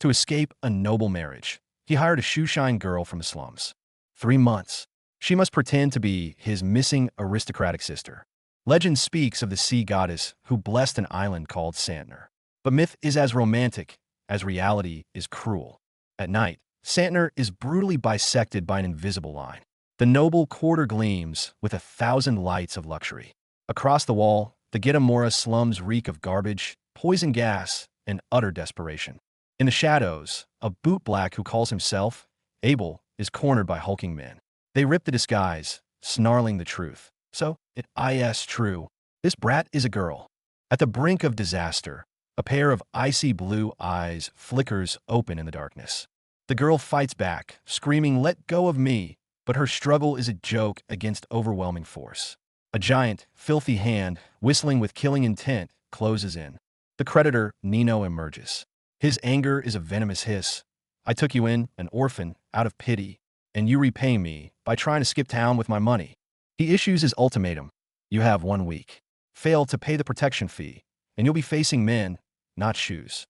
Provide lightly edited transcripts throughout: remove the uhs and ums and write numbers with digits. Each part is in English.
To escape a noble marriage, he hired a shoeshine girl from the slums. 3 months. She must pretend to be his missing aristocratic sister. Legend speaks of the sea goddess who blessed an island called Santner. But myth is as romantic as reality is cruel. At night, Santner is brutally bisected by an invisible line. The noble quarter gleams with 1,000 lights of luxury. Across the wall, the Gitamora slums reek of garbage, poison gas, and utter desperation. In the shadows, a bootblack who calls himself Abel is cornered by hulking men. They rip the disguise, snarling the truth. So, it is true. This brat is a girl. At the brink of disaster, a pair of icy blue eyes flickers open in the darkness. The girl fights back, screaming, "Let go of me!" But her struggle is a joke against overwhelming force. A giant, filthy hand, whistling with killing intent, closes in. The creditor, Nino, emerges. His anger is a venomous hiss. "I took you in, an orphan, out of pity, and you repay me by trying to skip town with my money." He issues his ultimatum. "You have 1 week. Fail to pay the protection fee, and you'll be facing men, not shoes."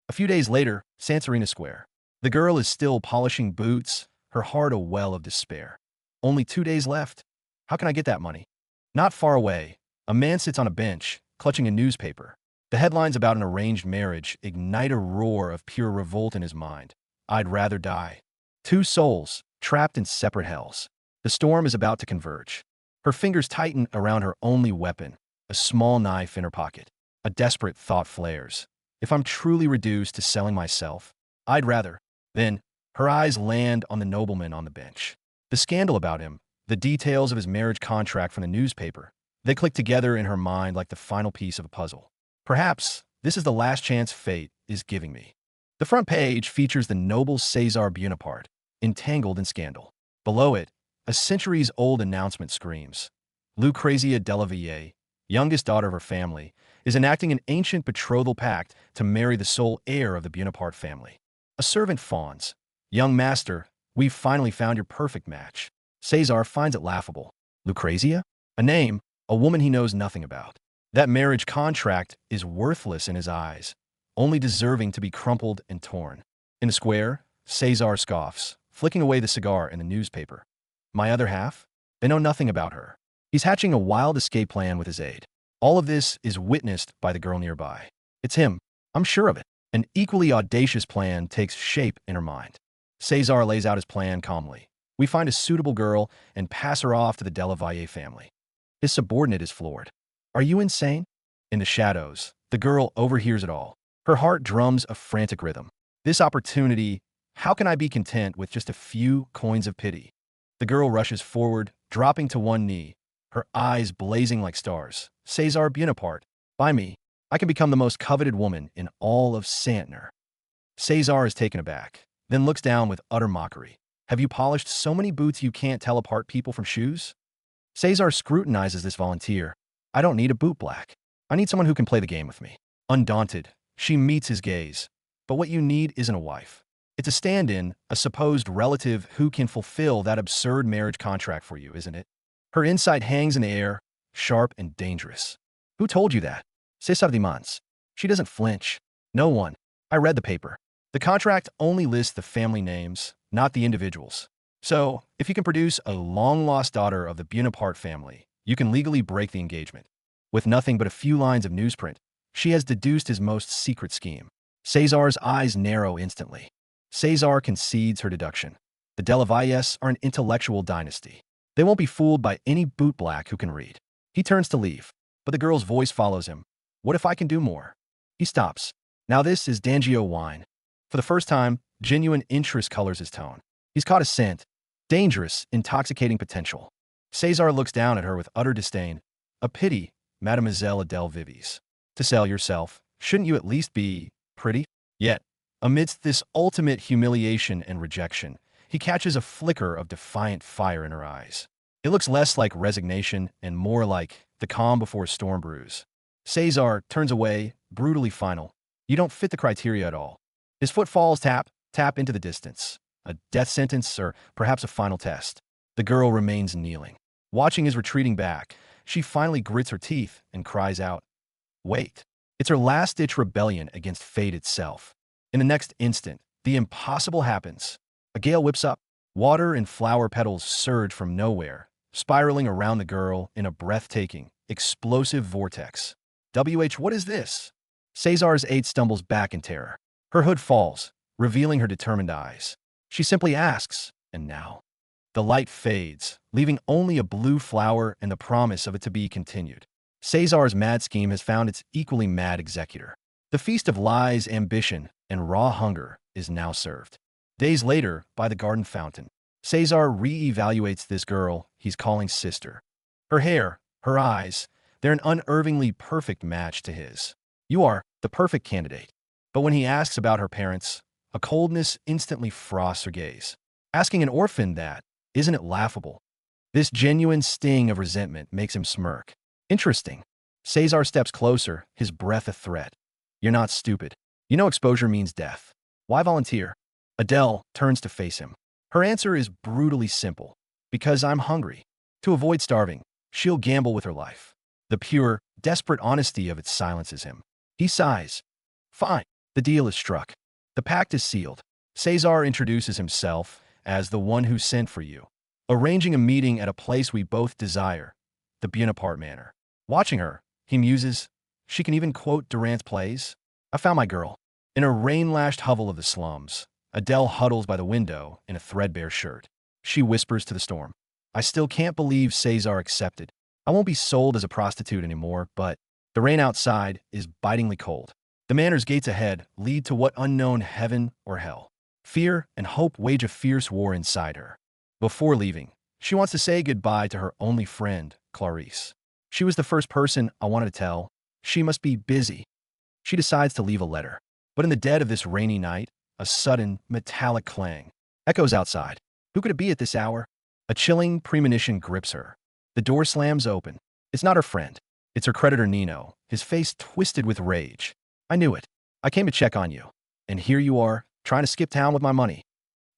A few days later, Sansarina Square. The girl is still polishing boots, her heart a well of despair. "Only 2 days left. How can I get that money?" Not far away, a man sits on a bench, clutching a newspaper. The headlines about an arranged marriage ignite a roar of pure revolt in his mind. I'd rather die. 2 souls, trapped in separate hells. The storm is about to converge. Her fingers tighten around her only weapon, a small knife in her pocket. A desperate thought flares. If I'm truly reduced to selling myself, I'd rather. Then, her eyes land on the nobleman on the bench. The scandal about him, the details of his marriage contract from the newspaper, they click together in her mind like the final piece of a puzzle. Perhaps this is the last chance fate is giving me. The front page features the noble Cesar Bonaparte, entangled in scandal. Below it, a centuries-old announcement screams. Lucrezia della Ville, youngest daughter of her family, is enacting an ancient betrothal pact to marry the sole heir of the Bonaparte family. A servant fawns. "Young master, we've finally found your perfect match." Cesar finds it laughable. Lucrezia? A name, a woman he knows nothing about. That marriage contract is worthless in his eyes, only deserving to be crumpled and torn. In the square, Cesar scoffs, flicking away the cigar in the newspaper. My other half? They know nothing about her. He's hatching a wild escape plan with his aide. All of this is witnessed by the girl nearby. It's him. I'm sure of it. An equally audacious plan takes shape in her mind. Cesar lays out his plan calmly. We find a suitable girl and pass her off to the Della Valle family. His subordinate is floored. Are you insane? In the shadows, the girl overhears it all. Her heart drums a frantic rhythm. This opportunity, how can I be content with just a few coins of pity? The girl rushes forward, dropping to one knee, her eyes blazing like stars. Cesar Bonaparte, by me, I can become the most coveted woman in all of Santner. Cesar is taken aback, then looks down with utter mockery. Have you polished so many boots you can't tell apart people from shoes? Cesar scrutinizes this volunteer. I don't need a bootblack. I need someone who can play the game with me. Undaunted, she meets his gaze. But what you need isn't a wife. It's a stand-in, a supposed relative who can fulfill that absurd marriage contract for you, isn't it? Her insight hangs in the air, sharp and dangerous. Who told you that? Cesar Dimans. She doesn't flinch. No one. I read the paper. The contract only lists the family names, not the individuals. So, if you can produce a long-lost daughter of the Bonaparte family, you can legally break the engagement. With nothing but a few lines of newsprint, she has deduced his most secret scheme. Cesar's eyes narrow instantly. Cesar concedes her deduction. The Della Valles are an intellectual dynasty. They won't be fooled by any bootblack who can read. He turns to leave, but the girl's voice follows him. What if I can do more? He stops. Now this is Dangio wine. For the first time, genuine interest colors his tone. He's caught a scent. Dangerous, intoxicating potential. Cesar looks down at her with utter disdain. A pity, Mademoiselle Adele Vives. To sell yourself, shouldn't you at least be pretty? Yet, amidst this ultimate humiliation and rejection, he catches a flicker of defiant fire in her eyes. It looks less like resignation and more like the calm before a storm brews. Cesar turns away, brutally final. You don't fit the criteria at all. His foot falls tap into the distance. A death sentence or perhaps a final test. The girl remains kneeling. Watching his retreating back, she finally grits her teeth and cries out, wait. It's her last-ditch rebellion against fate itself. In the next instant, the impossible happens. A gale whips up. Water and flower petals surge from nowhere, spiraling around the girl in a breathtaking, explosive vortex. What is this? Cesar's aide stumbles back in terror. Her hood falls, revealing her determined eyes. She simply asks, and now? The light fades, leaving only a blue flower and the promise of it to be continued. Cesar's mad scheme has found its equally mad executor. The feast of lies, ambition, and raw hunger is now served. Days later, by the garden fountain, Cesar re-evaluates this girl he's calling sister. Her hair, her eyes, they're an unervingly perfect match to his. You are the perfect candidate. But when he asks about her parents, a coldness instantly frosts her gaze. Asking an orphan that, isn't it laughable? This genuine sting of resentment makes him smirk. Interesting. Cesar steps closer, his breath a threat. You're not stupid. You know exposure means death. Why volunteer? Adele turns to face him. Her answer is brutally simple. Because I'm hungry. To avoid starving, she'll gamble with her life. The pure, desperate honesty of it silences him. He sighs. Fine. The deal is struck. The pact is sealed. Cesar introduces himself as the one who sent for you, arranging a meeting at a place we both desire, the Bonaparte Manor. Watching her, he muses, she can even quote Durant's plays. I found my girl. In a rain-lashed hovel of the slums, Adele huddles by the window in a threadbare shirt. She whispers to the storm. I still can't believe Cesar accepted. I won't be sold as a prostitute anymore, but the rain outside is bitingly cold. The manor's gates ahead lead to what unknown heaven or hell. Fear and hope wage a fierce war inside her. Before leaving, she wants to say goodbye to her only friend, Clarice. She was the first person I wanted to tell. She must be busy. She decides to leave a letter. But in the dead of this rainy night, a sudden, metallic clang echoes outside. Who could it be at this hour? A chilling premonition grips her. The door slams open. It's not her friend. It's her creditor Nino, his face twisted with rage. I knew it. I came to check on you. And here you are, trying to skip town with my money.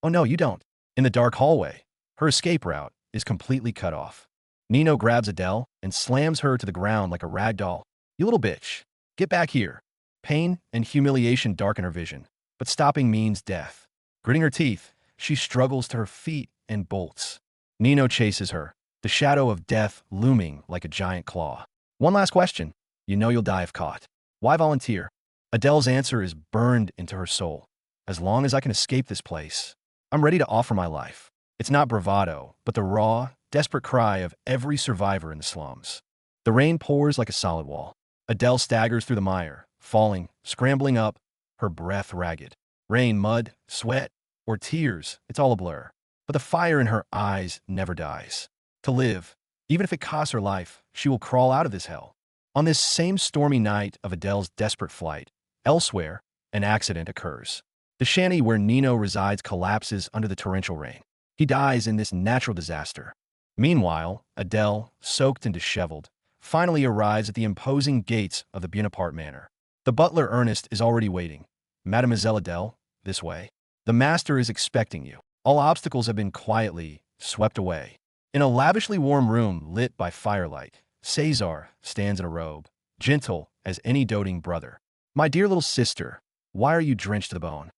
Oh no, you don't. In the dark hallway, her escape route is completely cut off. Nino grabs Adele and slams her to the ground like a rag doll. You little bitch. Get back here. Pain and humiliation darken her vision, but stopping means death. Gritting her teeth, she struggles to her feet and bolts. Nino chases her, the shadow of death looming like a giant claw. One last question. You know you'll die if caught. Why volunteer? Adele's answer is burned into her soul. As long as I can escape this place, I'm ready to offer my life. It's not bravado, but the raw, desperate cry of every survivor in the slums. The rain pours like a solid wall. Adele staggers through the mire, falling, scrambling up, her breath ragged. Rain, mud, sweat, or tears, it's all a blur. But the fire in her eyes never dies. To live, even if it costs her life, she will crawl out of this hell. On this same stormy night of Adele's desperate flight, elsewhere, an accident occurs. The shanty where Nino resides collapses under the torrential rain. He dies in this natural disaster. Meanwhile, Adele, soaked and disheveled, finally arrives at the imposing gates of the Bonaparte Manor. The butler Ernest is already waiting. Mademoiselle Adele, this way. The master is expecting you. All obstacles have been quietly swept away. In a lavishly warm room lit by firelight, Cesar stands in a robe, gentle as any doting brother. My dear little sister, why are you drenched to the bone?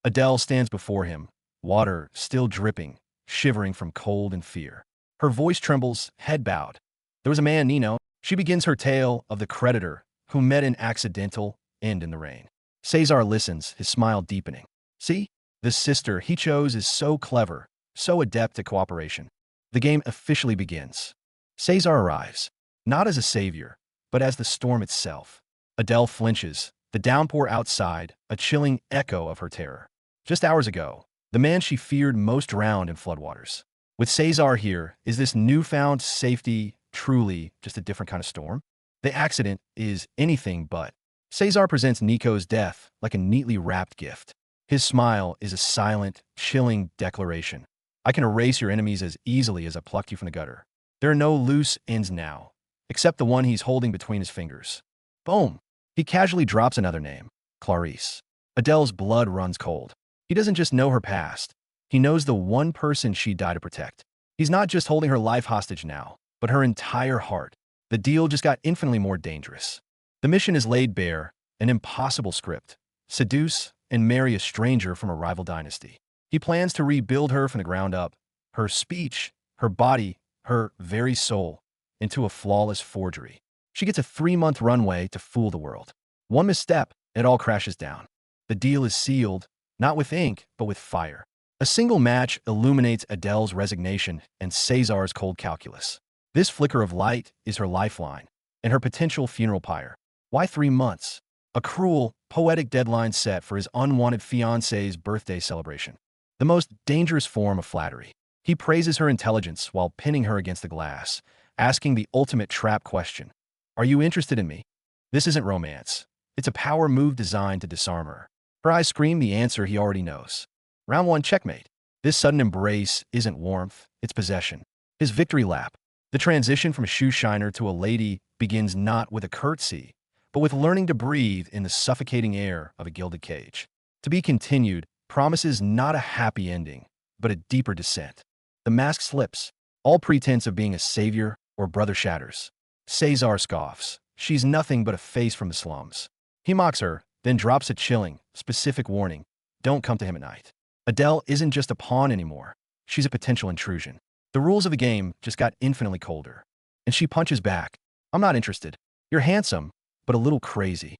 Adele stands before him, water still dripping, shivering from cold and fear. Her voice trembles, head bowed. There was a man, Nino. She begins her tale of the creditor who met an accidental end in the rain. Cesar listens, his smile deepening. See, this sister he chose is so clever, so adept at cooperation. The game officially begins. Cesar arrives, not as a savior, but as the storm itself. Adele flinches, the downpour outside, a chilling echo of her terror. Just hours ago, the man she feared most drowned in floodwaters. With Cesar here, is this newfound safety truly just a different kind of storm? The accident is anything but. Cesar presents Nico's death like a neatly wrapped gift. His smile is a silent, chilling declaration. I can erase your enemies as easily as I plucked you from the gutter. There are no loose ends now, except the one he's holding between his fingers. Boom! He casually drops another name, Clarice. Adele's blood runs cold. He doesn't just know her past. He knows the one person she died to protect. He's not just holding her life hostage now, but her entire heart. The deal just got infinitely more dangerous. The mission is laid bare, an impossible script. Seduce, and marry a stranger from a rival dynasty. He plans to rebuild her from the ground up, her speech, her body, her very soul, into a flawless forgery. She gets a 3-month runway to fool the world. One misstep, and it all crashes down. The deal is sealed, not with ink, but with fire. A single match illuminates Adele's resignation and Cesar's cold calculus. This flicker of light is her lifeline and her potential funeral pyre. Why 3 months? A cruel, poetic deadline set for his unwanted fiancée's birthday celebration. The most dangerous form of flattery. He praises her intelligence while pinning her against the glass, asking the ultimate trap question. Are you interested in me? This isn't romance. It's a power move designed to disarm her. Her eyes scream the answer he already knows. Round 1, checkmate. This sudden embrace isn't warmth, it's possession. His victory lap. The transition from a shoe shiner to a lady begins not with a curtsy, but with learning to breathe in the suffocating air of a gilded cage. To be continued promises not a happy ending, but a deeper descent. The mask slips. All pretense of being a savior or brother shatters. Cesar scoffs. She's nothing but a face from the slums. He mocks her, then drops a chilling, specific warning. Don't come to him at night. Adele isn't just a pawn anymore. She's a potential intrusion. The rules of the game just got infinitely colder. And she punches back. I'm not interested. You're handsome, but a little crazy.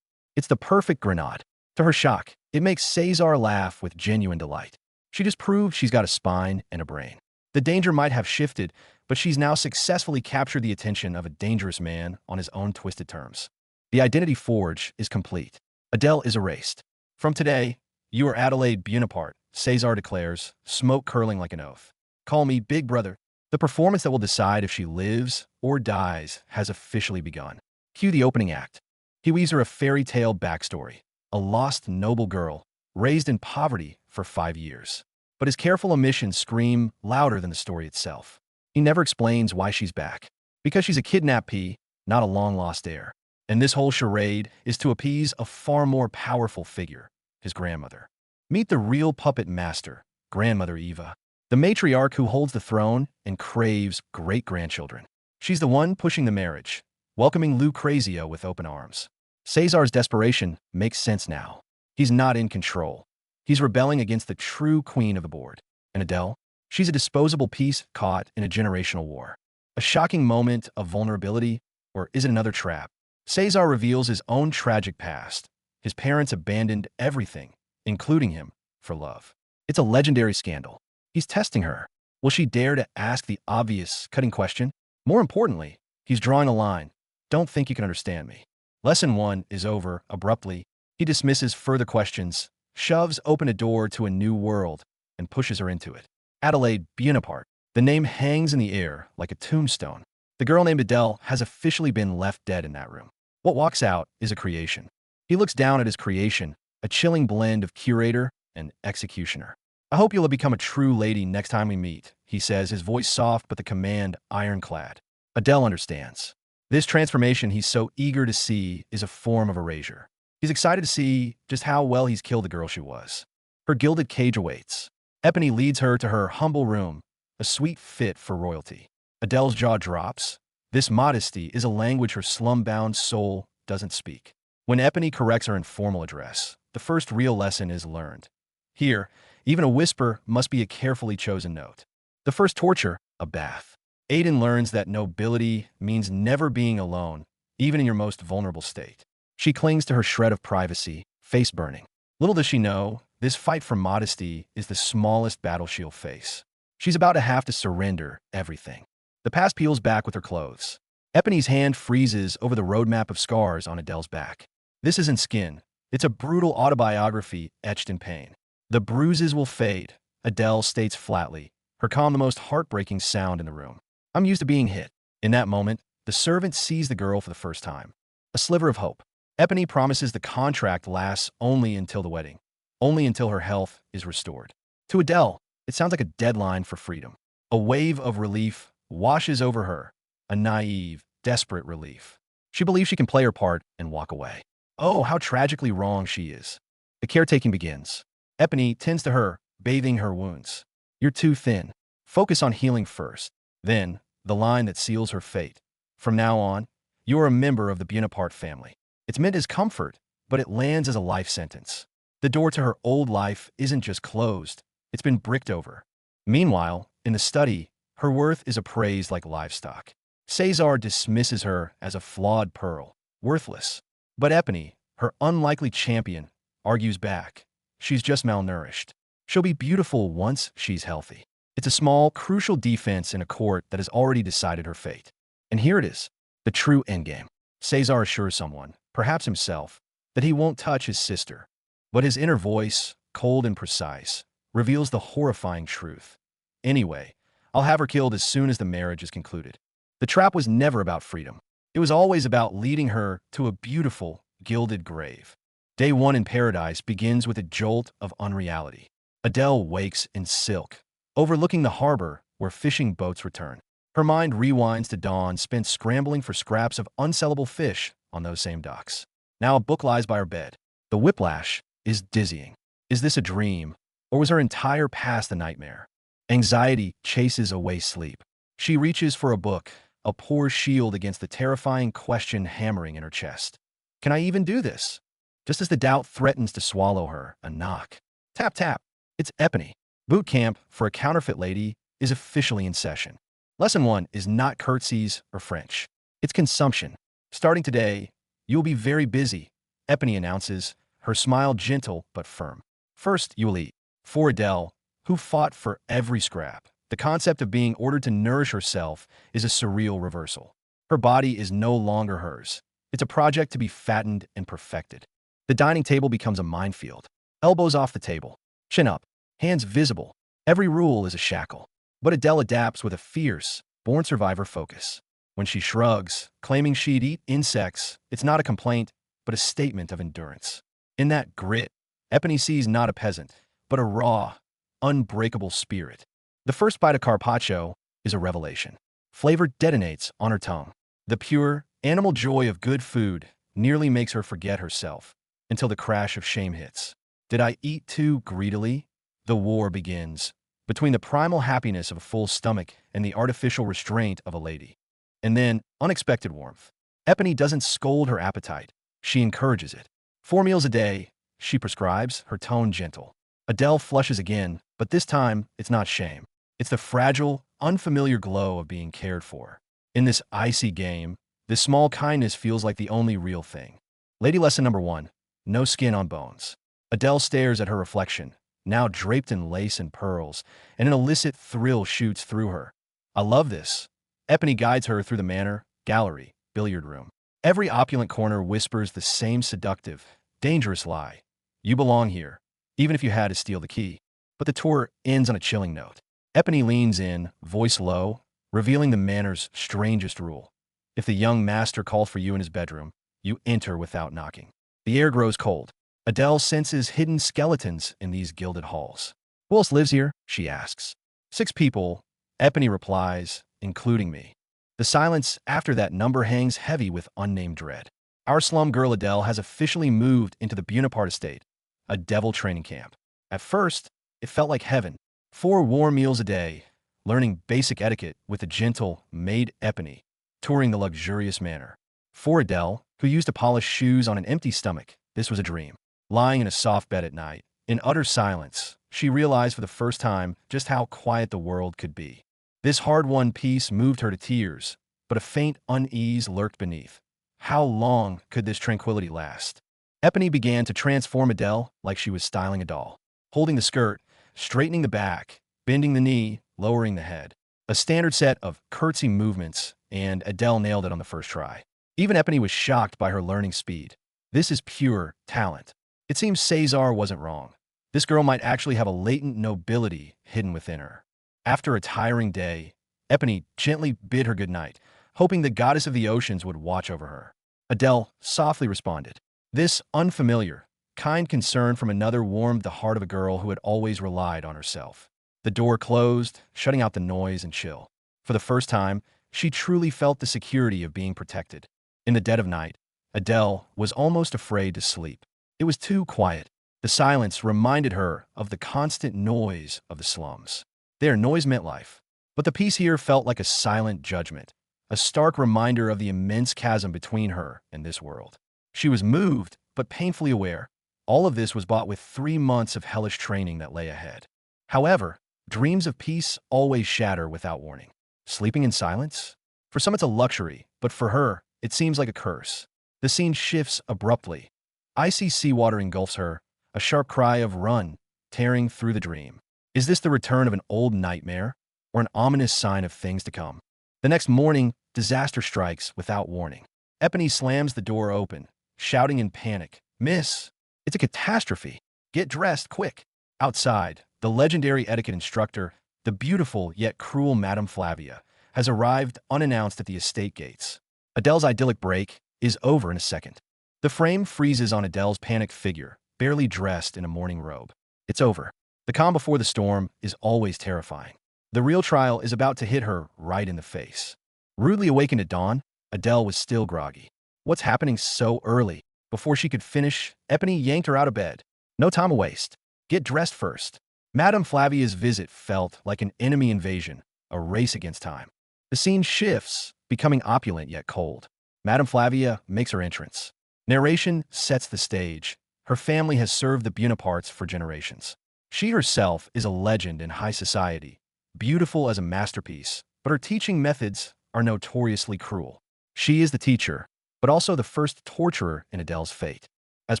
It's the perfect grenade. To her shock, it makes Cesar laugh with genuine delight. She just proved she's got a spine and a brain. The danger might have shifted, but she's now successfully captured the attention of a dangerous man on his own twisted terms. The identity forge is complete. Adele is erased. From today, you are Adelaide Bonaparte, Cesar declares, smoke curling like an oath. Call me Big Brother. The performance that will decide if she lives or dies has officially begun. Cue the opening act. He weaves her a fairy tale backstory. A lost noble girl, raised in poverty for 5 years. But his careful omissions scream louder than the story itself. He never explains why she's back. Because she's a kidnapped pea, not a long-lost heir. And this whole charade is to appease a far more powerful figure, his grandmother. Meet the real puppet master, Grandmother Eva, the matriarch who holds the throne and craves great-grandchildren. She's the one pushing the marriage, welcoming Lucrezia with open arms. Cesar's desperation makes sense now. He's not in control. He's rebelling against the true queen of the board. And Adele? She's a disposable piece caught in a generational war. A shocking moment of vulnerability, or is it another trap? Cesar reveals his own tragic past. His parents abandoned everything, including him, for love. It's a legendary scandal. He's testing her. Will she dare to ask the obvious, cutting question? More importantly, he's drawing a line. Don't think you can understand me. Lesson 1 is over abruptly. He dismisses further questions, shoves open a door to a new world, and pushes her into it. Adelaide Bonaparte. The name hangs in the air like a tombstone. The girl named Adele has officially been left dead in that room. What walks out is a creation. He looks down at his creation, a chilling blend of curator and executioner. I hope you'll become a true lady next time we meet, he says, his voice soft but the command ironclad. Adele understands. This transformation he's so eager to see is a form of erasure. He's excited to see just how well he's killed the girl she was. Her gilded cage awaits. Epony leads her to her humble room, a sweet fit for royalty. Adele's jaw drops. This modesty is a language her slum-bound soul doesn't speak. When Epony corrects her in formal address, the first real lesson is learned. Here, even a whisper must be a carefully chosen note. The first torture, a bath. Aiden learns that nobility means never being alone, even in your most vulnerable state. She clings to her shred of privacy, face burning. Little does she know, this fight for modesty is the smallest battle she'll face. She's about to have to surrender everything. The past peels back with her clothes. Epony's hand freezes over the roadmap of scars on Adele's back. This isn't skin. It's a brutal autobiography etched in pain. The bruises will fade, Adele states flatly, her calm the most heartbreaking sound in the room. I'm used to being hit. In that moment, the servant sees the girl for the first time. A sliver of hope. Epony promises the contract lasts only until the wedding, only until her health is restored. To Adele, it sounds like a deadline for freedom. A wave of relief washes over her, a naive, desperate relief. She believes she can play her part and walk away. Oh, how tragically wrong she is. The caretaking begins. Epony tends to her, bathing her wounds. You're too thin. Focus on healing first. Then, the line that seals her fate. From now on, you are a member of the Bonaparte family. It's meant as comfort, but it lands as a life sentence. The door to her old life isn't just closed, it's been bricked over. Meanwhile, in the study, her worth is appraised like livestock. Cesar dismisses her as a flawed pearl, worthless. But Epony, her unlikely champion, argues back. She's just malnourished. She'll be beautiful once she's healthy. It's a small, crucial defense in a court that has already decided her fate. And here it is, the true endgame. Cesar assures someone, perhaps himself, that he won't touch his sister. But his inner voice, cold and precise, reveals the horrifying truth. Anyway, I'll have her killed as soon as the marriage is concluded. The trap was never about freedom. It was always about leading her to a beautiful, gilded grave. Day one in paradise begins with a jolt of unreality. Adele wakes in silk, overlooking the harbor where fishing boats return. Her mind rewinds to dawn spent scrambling for scraps of unsellable fish on those same docks. Now a book lies by her bed. The whiplash is dizzying. Is this a dream, or was her entire past a nightmare? Anxiety chases away sleep. She reaches for a book, a poor shield against the terrifying question hammering in her chest. Can I even do this? Just as the doubt threatens to swallow her, a knock. Tap, tap. It's Epony. Boot camp for a counterfeit lady is officially in session. Lesson 1 is not curtsies or French. It's consumption. Starting today, you'll be very busy, Epony announces, her smile gentle but firm. First, you will eat. For Adele, who fought for every scrap, the concept of being ordered to nourish herself is a surreal reversal. Her body is no longer hers. It's a project to be fattened and perfected. The dining table becomes a minefield. Elbows off the table, chin up, hands visible. Every rule is a shackle. But Adele adapts with a fierce, born survivor focus. When she shrugs, claiming she'd eat insects, it's not a complaint, but a statement of endurance. In that grit, Epony sees not a peasant, but a raw, unbreakable spirit. The first bite of carpaccio is a revelation. Flavor detonates on her tongue. The pure, animal joy of good food nearly makes her forget herself, until the crash of shame hits. Did I eat too greedily? The war begins, between the primal happiness of a full stomach and the artificial restraint of a lady. And then, unexpected warmth. Epony doesn't scold her appetite. She encourages it. 4 meals a day, she prescribes, her tone gentle. Adele flushes again, but this time, it's not shame. It's the fragile, unfamiliar glow of being cared for. In this icy game, this small kindness feels like the only real thing. Lady lesson number 1, no skin on bones. Adele stares at her reflection, now draped in lace and pearls, and an illicit thrill shoots through her. I love this. Epony guides her through the manor, gallery, billiard room. Every opulent corner whispers the same seductive, dangerous lie. You belong here, even if you had to steal the key. But the tour ends on a chilling note. Epony leans in, voice low, revealing the manor's strangest rule. If the young master calls for you in his bedroom, you enter without knocking. The air grows cold. Adele senses hidden skeletons in these gilded halls. Who else lives here? She asks. 6 people, Epony replies, including me. The silence after that number hangs heavy with unnamed dread. Our slum girl Adele has officially moved into the Bonaparte estate, a devil training camp. At first, it felt like heaven. 4 warm meals a day, learning basic etiquette with the gentle maid Epony, touring the luxurious manor. For Adele, who used to polish shoes on an empty stomach, this was a dream. Lying in a soft bed at night, in utter silence, she realized for the first time just how quiet the world could be. This hard-won peace moved her to tears, but a faint unease lurked beneath. How long could this tranquility last? Epony began to transform Adele like she was styling a doll, holding the skirt, straightening the back, bending the knee, lowering the head. A standard set of curtsy movements, and Adele nailed it on the first try. Even Epony was shocked by her learning speed. This is pure talent. It seems Cesar wasn't wrong. This girl might actually have a latent nobility hidden within her. After a tiring day, Epony gently bid her goodnight, hoping the goddess of the oceans would watch over her. Adele softly responded. This unfamiliar, kind concern from another warmed the heart of a girl who had always relied on herself. The door closed, shutting out the noise and chill. For the first time, she truly felt the security of being protected. In the dead of night, Adele was almost afraid to sleep. It was too quiet. The silence reminded her of the constant noise of the slums. There, noise meant life. But the peace here felt like a silent judgment, a stark reminder of the immense chasm between her and this world. She was moved, but painfully aware. All of this was bought with 3 months of hellish training that lay ahead. However, dreams of peace always shatter without warning. Sleeping in silence? For some it's a luxury, but for her, it seems like a curse. The scene shifts abruptly. Icy seawater engulfs her, a sharp cry of "run" tearing through the dream. Is this the return of an old nightmare, or an ominous sign of things to come? The next morning, disaster strikes without warning. Epony slams the door open, shouting in panic, "Miss! It's a catastrophe! Get dressed, quick!" Outside, the legendary etiquette instructor, the beautiful yet cruel Madame Flavia, has arrived unannounced at the estate gates. Adele's idyllic break is over in a second. The frame freezes on Adele's panicked figure, barely dressed in a morning robe. It's over. The calm before the storm is always terrifying. The real trial is about to hit her right in the face. Rudely awakened at dawn, Adele was still groggy. What's happening so early? Before she could finish, Epony yanked her out of bed. No time to waste. Get dressed first. Madame Flavia's visit felt like an enemy invasion, a race against time. The scene shifts, becoming opulent yet cold. Madame Flavia makes her entrance. Narration sets the stage. Her family has served the Bonapartes for generations. She herself is a legend in high society, beautiful as a masterpiece, but her teaching methods are notoriously cruel. She is the teacher, but also the first torturer in Adele's fate. As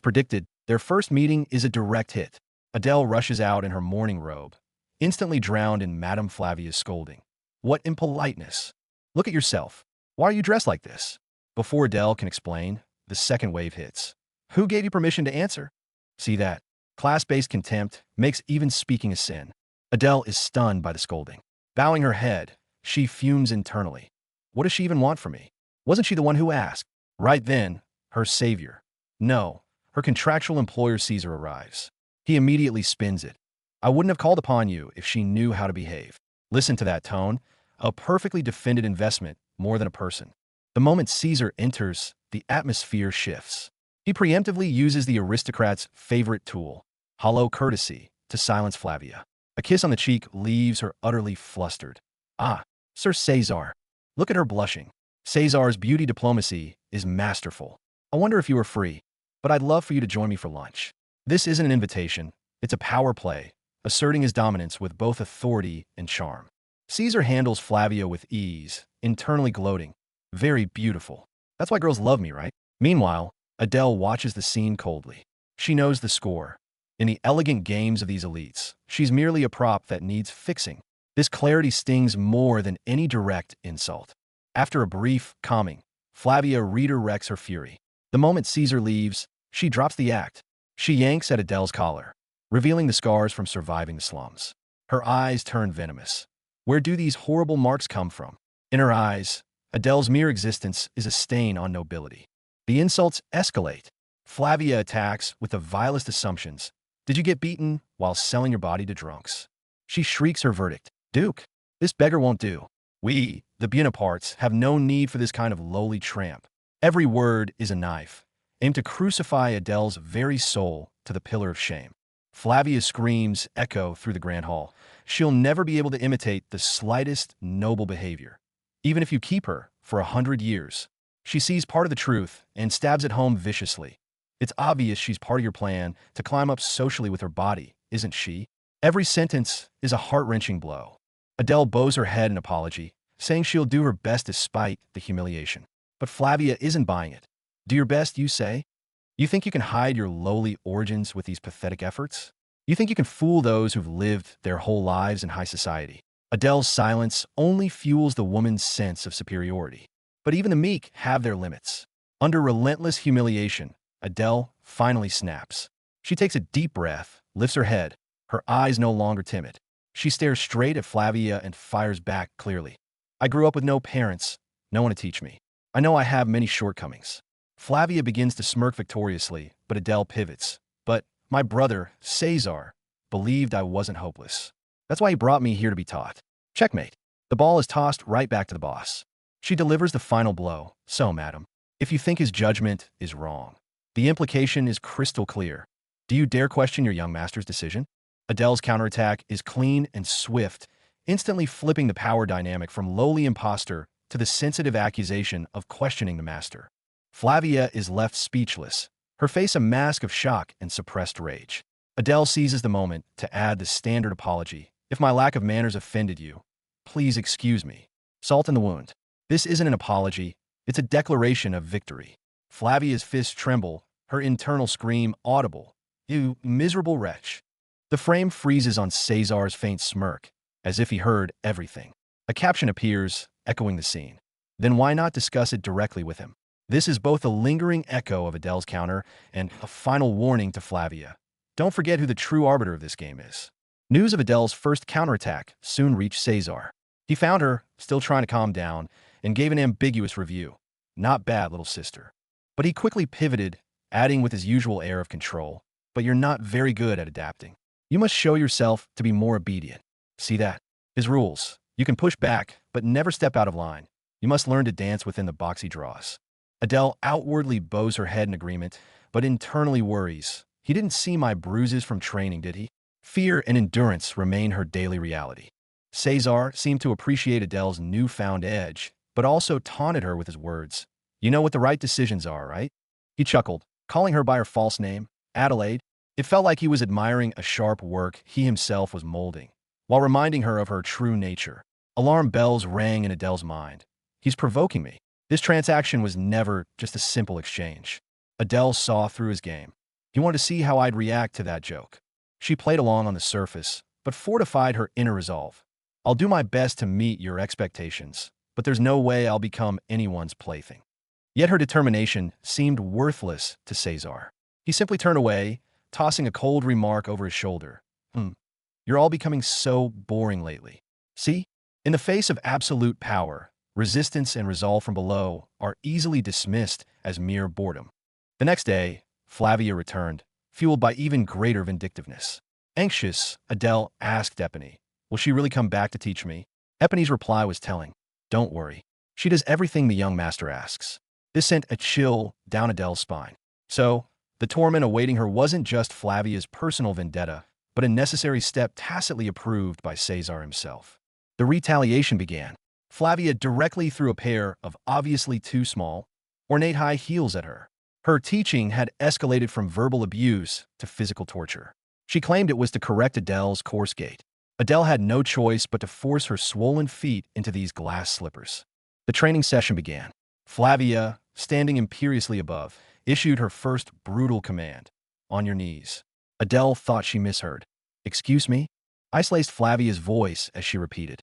predicted, their first meeting is a direct hit. Adele rushes out in her mourning robe, instantly drowned in Madame Flavia's scolding. What impoliteness! Look at yourself. Why are you dressed like this? Before Adele can explain, the second wave hits. Who gave you permission to answer? See that? Class-based contempt makes even speaking a sin. Adele is stunned by the scolding. Bowing her head, she fumes internally. What does she even want from me? Wasn't she the one who asked? Right then, her savior. No, her contractual employer Caesar arrives. He immediately spins it. I wouldn't have called upon you if she knew how to behave. Listen to that tone. A perfectly defended investment, more than a person. The moment Caesar enters, the atmosphere shifts. He preemptively uses the aristocrat's favorite tool, hollow courtesy, to silence Flavia. A kiss on the cheek leaves her utterly flustered. Ah, Sir Caesar. Look at her blushing. Caesar's beauty diplomacy is masterful. I wonder if you are free, but I'd love for you to join me for lunch. This isn't an invitation, it's a power play, asserting his dominance with both authority and charm. Caesar handles Flavia with ease, internally gloating. Very beautiful. That's why girls love me, right? Meanwhile, Adele watches the scene coldly. She knows the score. In the elegant games of these elites, she's merely a prop that needs fixing. This clarity stings more than any direct insult. After a brief calming, Flavia redirects her fury. The moment Caesar leaves, she drops the act. She yanks at Adele's collar, revealing the scars from surviving the slums. Her eyes turn venomous. Where do these horrible marks come from? In her eyes, Adele's mere existence is a stain on nobility. The insults escalate. Flavia attacks with the vilest assumptions. Did you get beaten while selling your body to drunks? She shrieks her verdict. Duke, this beggar won't do. We, the Bonapartes, have no need for this kind of lowly tramp. Every word is a knife, aimed to crucify Adele's very soul to the pillar of shame. Flavia's screams echo through the grand hall. She'll never be able to imitate the slightest noble behavior, even if you keep her for 100 years. She sees part of the truth and stabs it home viciously. It's obvious she's part of your plan to climb up socially with her body, isn't she? Every sentence is a heart-wrenching blow. Adele bows her head in apology, saying she'll do her best despite the humiliation. But Flavia isn't buying it. Do your best, you say? You think you can hide your lowly origins with these pathetic efforts? You think you can fool those who've lived their whole lives in high society? Adele's silence only fuels the woman's sense of superiority. But even the meek have their limits. Under relentless humiliation, Adele finally snaps. She takes a deep breath, lifts her head, her eyes no longer timid. She stares straight at Flavia and fires back clearly. I grew up with no parents, no one to teach me. I know I have many shortcomings. Flavia begins to smirk victoriously, but Adele pivots. But my brother, Caesar, believed I wasn't hopeless. That's why he brought me here to be taught. Checkmate. The ball is tossed right back to the boss. She delivers the final blow. So, madam, if you think his judgment is wrong, the implication is crystal clear. Do you dare question your young master's decision? Adele's counterattack is clean and swift, instantly flipping the power dynamic from lowly imposter to the sensitive accusation of questioning the master. Flavia is left speechless, her face a mask of shock and suppressed rage. Adele seizes the moment to add the standard apology. If my lack of manners offended you, please excuse me. Salt in the wound. This isn't an apology, it's a declaration of victory. Flavia's fists tremble, her internal scream audible. You miserable wretch. The frame freezes on Cesar's faint smirk, as if he heard everything. A caption appears, echoing the scene. Then why not discuss it directly with him? This is both a lingering echo of Adele's counter and a final warning to Flavia. Don't forget who the true arbiter of this game is. News of Adele's first counterattack soon reached Cesar. He found her, still trying to calm down, and gave an ambiguous review. Not bad, little sister. But he quickly pivoted, adding with his usual air of control, but you're not very good at adapting. You must show yourself to be more obedient. See that? His rules. You can push back, but never step out of line. You must learn to dance within the box he draws. Adele outwardly bows her head in agreement, but internally worries. He didn't see my bruises from training, did he? Fear and endurance remain her daily reality. Cesar seemed to appreciate Adele's newfound edge, but also taunted her with his words. You know what the right decisions are, right? He chuckled, calling her by her false name, Adelaide. It felt like he was admiring a sharp work he himself was molding, while reminding her of her true nature. Alarm bells rang in Adele's mind. He's provoking me. This transaction was never just a simple exchange. Adele saw through his game. He wanted to see how I'd react to that joke. She played along on the surface, but fortified her inner resolve. I'll do my best to meet your expectations, but there's no way I'll become anyone's plaything. Yet her determination seemed worthless to Cesar. He simply turned away, tossing a cold remark over his shoulder. You're all becoming so boring lately. See? In the face of absolute power, resistance and resolve from below are easily dismissed as mere boredom. The next day, Flavia returned, fueled by even greater vindictiveness. Anxious, Adele asked Epony, will she really come back to teach me? Epony's reply was telling. Don't worry. She does everything the young master asks. This sent a chill down Adele's spine. So, the torment awaiting her wasn't just Flavia's personal vendetta, but a necessary step tacitly approved by Cesar himself. The retaliation began. Flavia directly threw a pair of obviously too small, ornate high heels at her. Her teaching had escalated from verbal abuse to physical torture. She claimed it was to correct Adele's coarse gait. Adele had no choice but to force her swollen feet into these glass slippers. The training session began. Flavia, standing imperiously above, issued her first brutal command. On your knees. Adele thought she misheard. Excuse me? I sliced Flavia's voice as she repeated.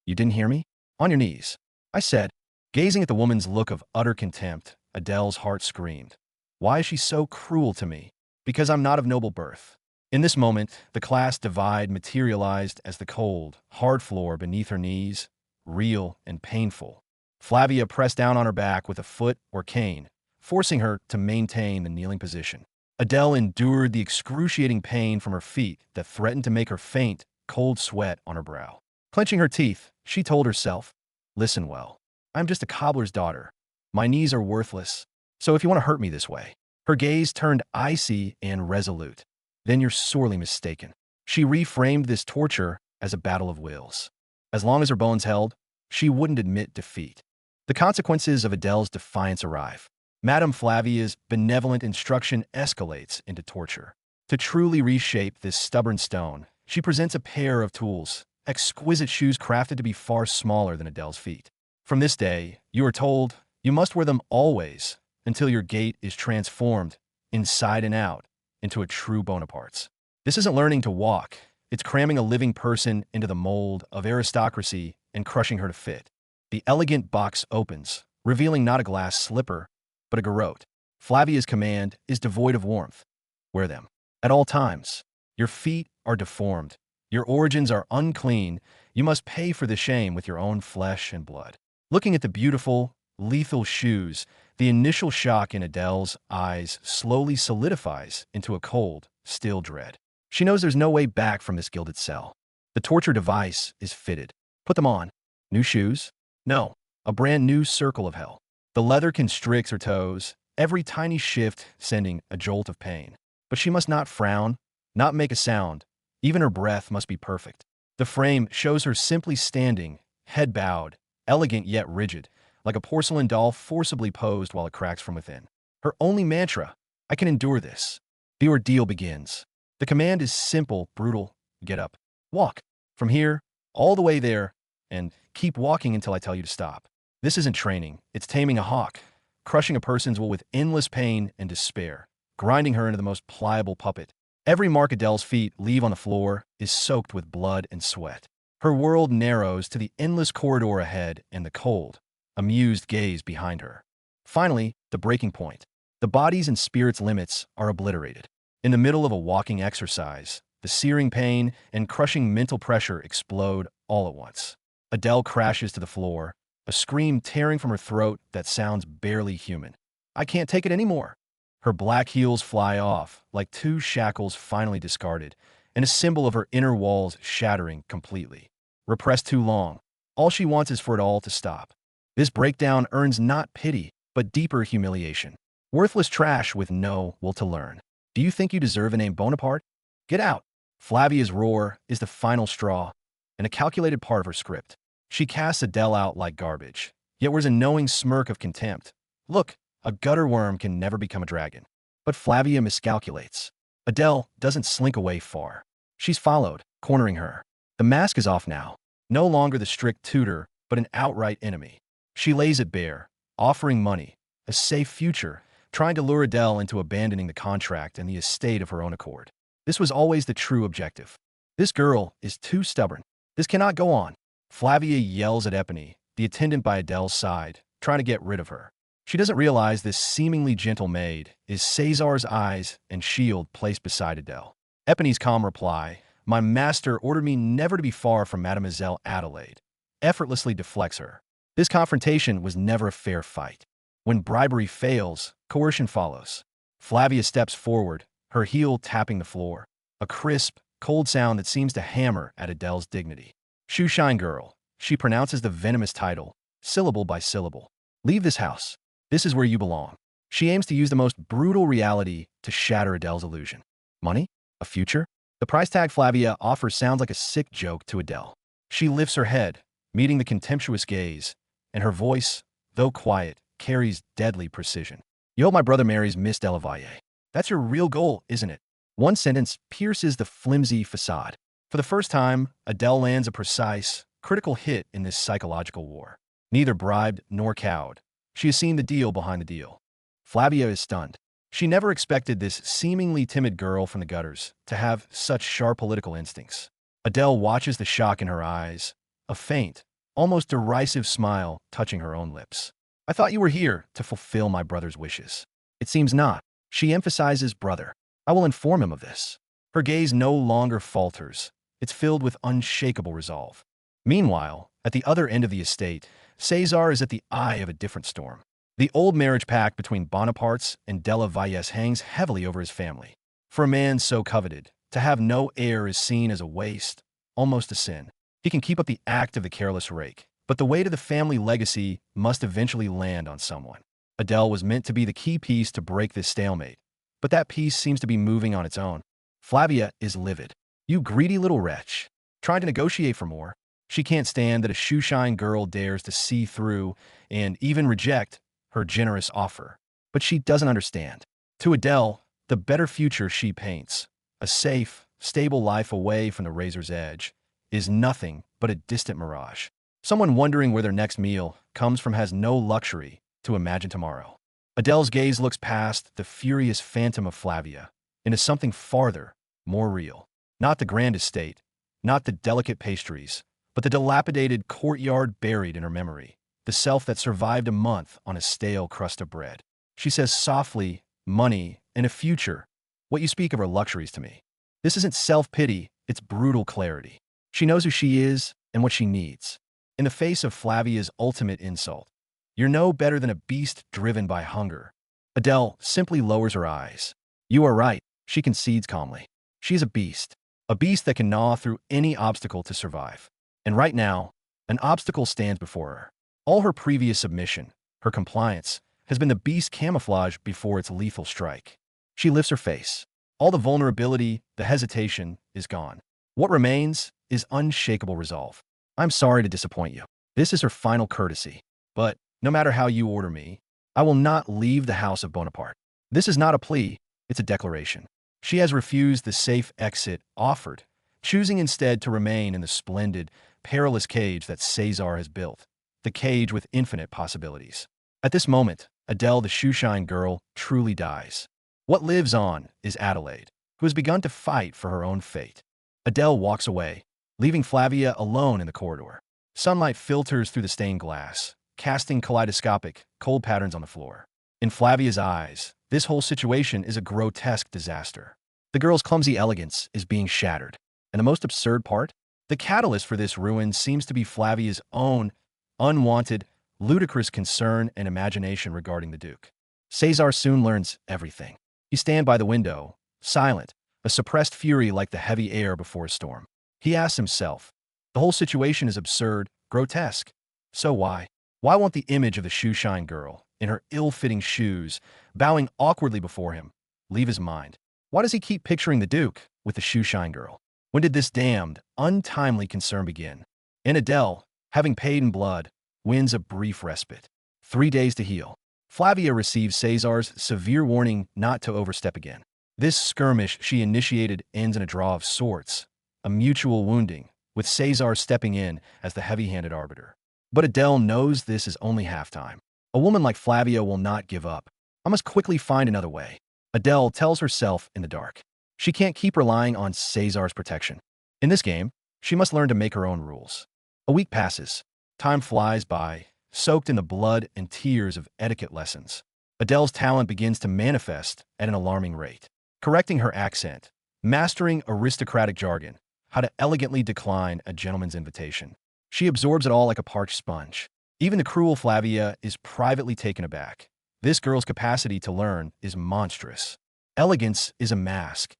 You didn't hear me? On your knees. I said. Gazing at the woman's look of utter contempt, Adele's heart screamed. Why is she so cruel to me? Because I'm not of noble birth. In this moment, the class divide materialized as the cold, hard floor beneath her knees, real and painful. Flavia pressed down on her back with a foot or cane, forcing her to maintain the kneeling position. Adele endured the excruciating pain from her feet that threatened to make her faint, cold sweat on her brow. Clenching her teeth, she told herself, listen well. I'm just a cobbler's daughter. My knees are worthless, so if you want to hurt me this way. Her gaze turned icy and resolute. Then you're sorely mistaken. She reframed this torture as a battle of wills. As long as her bones held, she wouldn't admit defeat. The consequences of Adele's defiance arrive. Madame Flavia's benevolent instruction escalates into torture. To truly reshape this stubborn stone, she presents a pair of tools, exquisite shoes crafted to be far smaller than Adele's feet. From this day, you are told, you must wear them always until your gait is transformed, inside and out, into a true Bonaparte's. This isn't learning to walk, it's cramming a living person into the mold of aristocracy and crushing her to fit. The elegant box opens, revealing not a glass slipper, but a garrote. Flavia's command is devoid of warmth. Wear them. At all times. Your feet are deformed. Your origins are unclean. You must pay for the shame with your own flesh and blood. Looking at the beautiful, lethal shoes, the initial shock in Adele's eyes slowly solidifies into a cold, still dread. She knows there's no way back from this gilded cell. The torture device is fitted. Put them on. New shoes? No. A brand new circle of hell. The leather constricts her toes, every tiny shift sending a jolt of pain. But she must not frown, not make a sound. Even her breath must be perfect. The frame shows her simply standing, head bowed, elegant yet rigid, like a porcelain doll forcibly posed while it cracks from within. Her only mantra, I can endure this. The ordeal begins. The command is simple, brutal. Get up. Walk. From here, all the way there, and keep walking until I tell you to stop. This isn't training. It's taming a hawk, crushing a person's will with endless pain and despair, grinding her into the most pliable puppet. Every mark Adele's feet leave on the floor is soaked with blood and sweat. Her world narrows to the endless corridor ahead and the cold, amused gaze behind her. Finally, the breaking point. The body's and spirit's limits are obliterated. In the middle of a walking exercise, the searing pain and crushing mental pressure explode all at once. Adele crashes to the floor, a scream tearing from her throat that sounds barely human. I can't take it anymore. Her black heels fly off, like two shackles finally discarded, and a symbol of her inner walls shattering completely. Repressed too long, all she wants is for it all to stop. This breakdown earns not pity, but deeper humiliation. Worthless trash with no will to learn. Do you think you deserve a name Bonaparte? Get out! Flavia's roar is the final straw, and a calculated part of her script. She casts Adele out like garbage, yet wears a knowing smirk of contempt. Look, a gutter worm can never become a dragon. But Flavia miscalculates. Adele doesn't slink away far. She's followed, cornering her. The mask is off now. No longer the strict tutor, but an outright enemy. She lays it bare, offering money, a safe future, trying to lure Adele into abandoning the contract and the estate of her own accord. This was always the true objective. This girl is too stubborn. This cannot go on. Flavia yells at Epony, the attendant by Adele's side, trying to get rid of her. She doesn't realize this seemingly gentle maid is Cesar's eyes and shield placed beside Adele. Epony's calm reply, "My master ordered me never to be far from Mademoiselle Adelaide," effortlessly deflects her. This confrontation was never a fair fight. When bribery fails, coercion follows. Flavia steps forward, her heel tapping the floor, a crisp, cold sound that seems to hammer at Adele's dignity. Shoeshine girl, she pronounces the venomous title, syllable by syllable. Leave this house. This is where you belong. She aims to use the most brutal reality to shatter Adele's illusion. Money? A future? The price tag Flavia offers sounds like a sick joke to Adele. She lifts her head, meeting the contemptuous gaze, and her voice, though quiet, carries deadly precision. You hope my brother marries Miss Delavallee. That's your real goal, isn't it? One sentence pierces the flimsy facade. For the first time, Adele lands a precise, critical hit in this psychological war. Neither bribed nor cowed. She has seen the deal behind the deal. Flavia is stunned. She never expected this seemingly timid girl from the gutters to have such sharp political instincts. Adele watches the shock in her eyes, a faint, almost derisive smile touching her own lips. I thought you were here to fulfill my brother's wishes. It seems not. She emphasizes brother. I will inform him of this. Her gaze no longer falters. It's filled with unshakable resolve. Meanwhile, at the other end of the estate, Cesar is at the eye of a different storm. The old marriage pact between Bonapartes and Della Valles hangs heavily over his family. For a man so coveted, to have no heir is seen as a waste, almost a sin. He can keep up the act of the careless rake, but the weight of the family legacy must eventually land on someone. Adele was meant to be the key piece to break this stalemate, but that piece seems to be moving on its own. Flavia is livid. You greedy little wretch. Trying to negotiate for more. She can't stand that a shoeshine girl dares to see through and even reject her generous offer. But she doesn't understand. To Adele, the better future she paints, a safe, stable life away from the razor's edge, is nothing but a distant mirage. Someone wondering where their next meal comes from has no luxury to imagine tomorrow. Adele's gaze looks past the furious phantom of Flavia into something farther, more real. Not the grand estate, not the delicate pastries, but the dilapidated courtyard buried in her memory, the self that survived a month on a stale crust of bread. She says softly, money, and a future. What you speak of are luxuries to me. This isn't self-pity, it's brutal clarity. She knows who she is and what she needs. In the face of Flavia's ultimate insult, you're no better than a beast driven by hunger. Adele simply lowers her eyes. You are right, she concedes calmly. She is a beast that can gnaw through any obstacle to survive. And right now, an obstacle stands before her. All her previous submission, her compliance, has been the beast camouflage before its lethal strike. She lifts her face. All the vulnerability, the hesitation, is gone. What remains is unshakable resolve. I'm sorry to disappoint you. This is her final courtesy. But no matter how you order me, I will not leave the house of Bonaparte. This is not a plea, it's a declaration. She has refused the safe exit offered, choosing instead to remain in the splendid, perilous cage that Cesar has built, the cage with infinite possibilities. At this moment, Adele, the shoeshine girl, truly dies. What lives on is Adelaide, who has begun to fight for her own fate. Adele walks away, leaving Flavia alone in the corridor. Sunlight filters through the stained glass, casting kaleidoscopic, cold patterns on the floor. In Flavia's eyes, this whole situation is a grotesque disaster. The girl's clumsy elegance is being shattered. And the most absurd part? The catalyst for this ruin seems to be Flavia's own unwanted, ludicrous concern and imagination regarding the Duke. Cesar soon learns everything. He stands by the window, silent, a suppressed fury like the heavy air before a storm. He asks himself, the whole situation is absurd, grotesque. So why? Why won't the image of the shoeshine girl, in her ill-fitting shoes, bowing awkwardly before him, leave his mind? Why does he keep picturing the Duke with the shoeshine girl? When did this damned, untimely concern begin? And Adele, having paid in blood, wins a brief respite. 3 days to heal. Flavia receives Cesar's severe warning not to overstep again. This skirmish she initiated ends in a draw of sorts, a mutual wounding, with Cesar stepping in as the heavy-handed arbiter. But Adele knows this is only halftime. A woman like Flavia will not give up. I must quickly find another way. Adele tells herself in the dark. She can't keep relying on Cesar's protection. In this game, she must learn to make her own rules. A week passes. Time flies by, soaked in the blood and tears of etiquette lessons. Adele's talent begins to manifest at an alarming rate. Correcting her accent, mastering aristocratic jargon, how to elegantly decline a gentleman's invitation. She absorbs it all like a parched sponge. Even the cruel Flavia is privately taken aback. This girl's capacity to learn is monstrous. Elegance is a mask.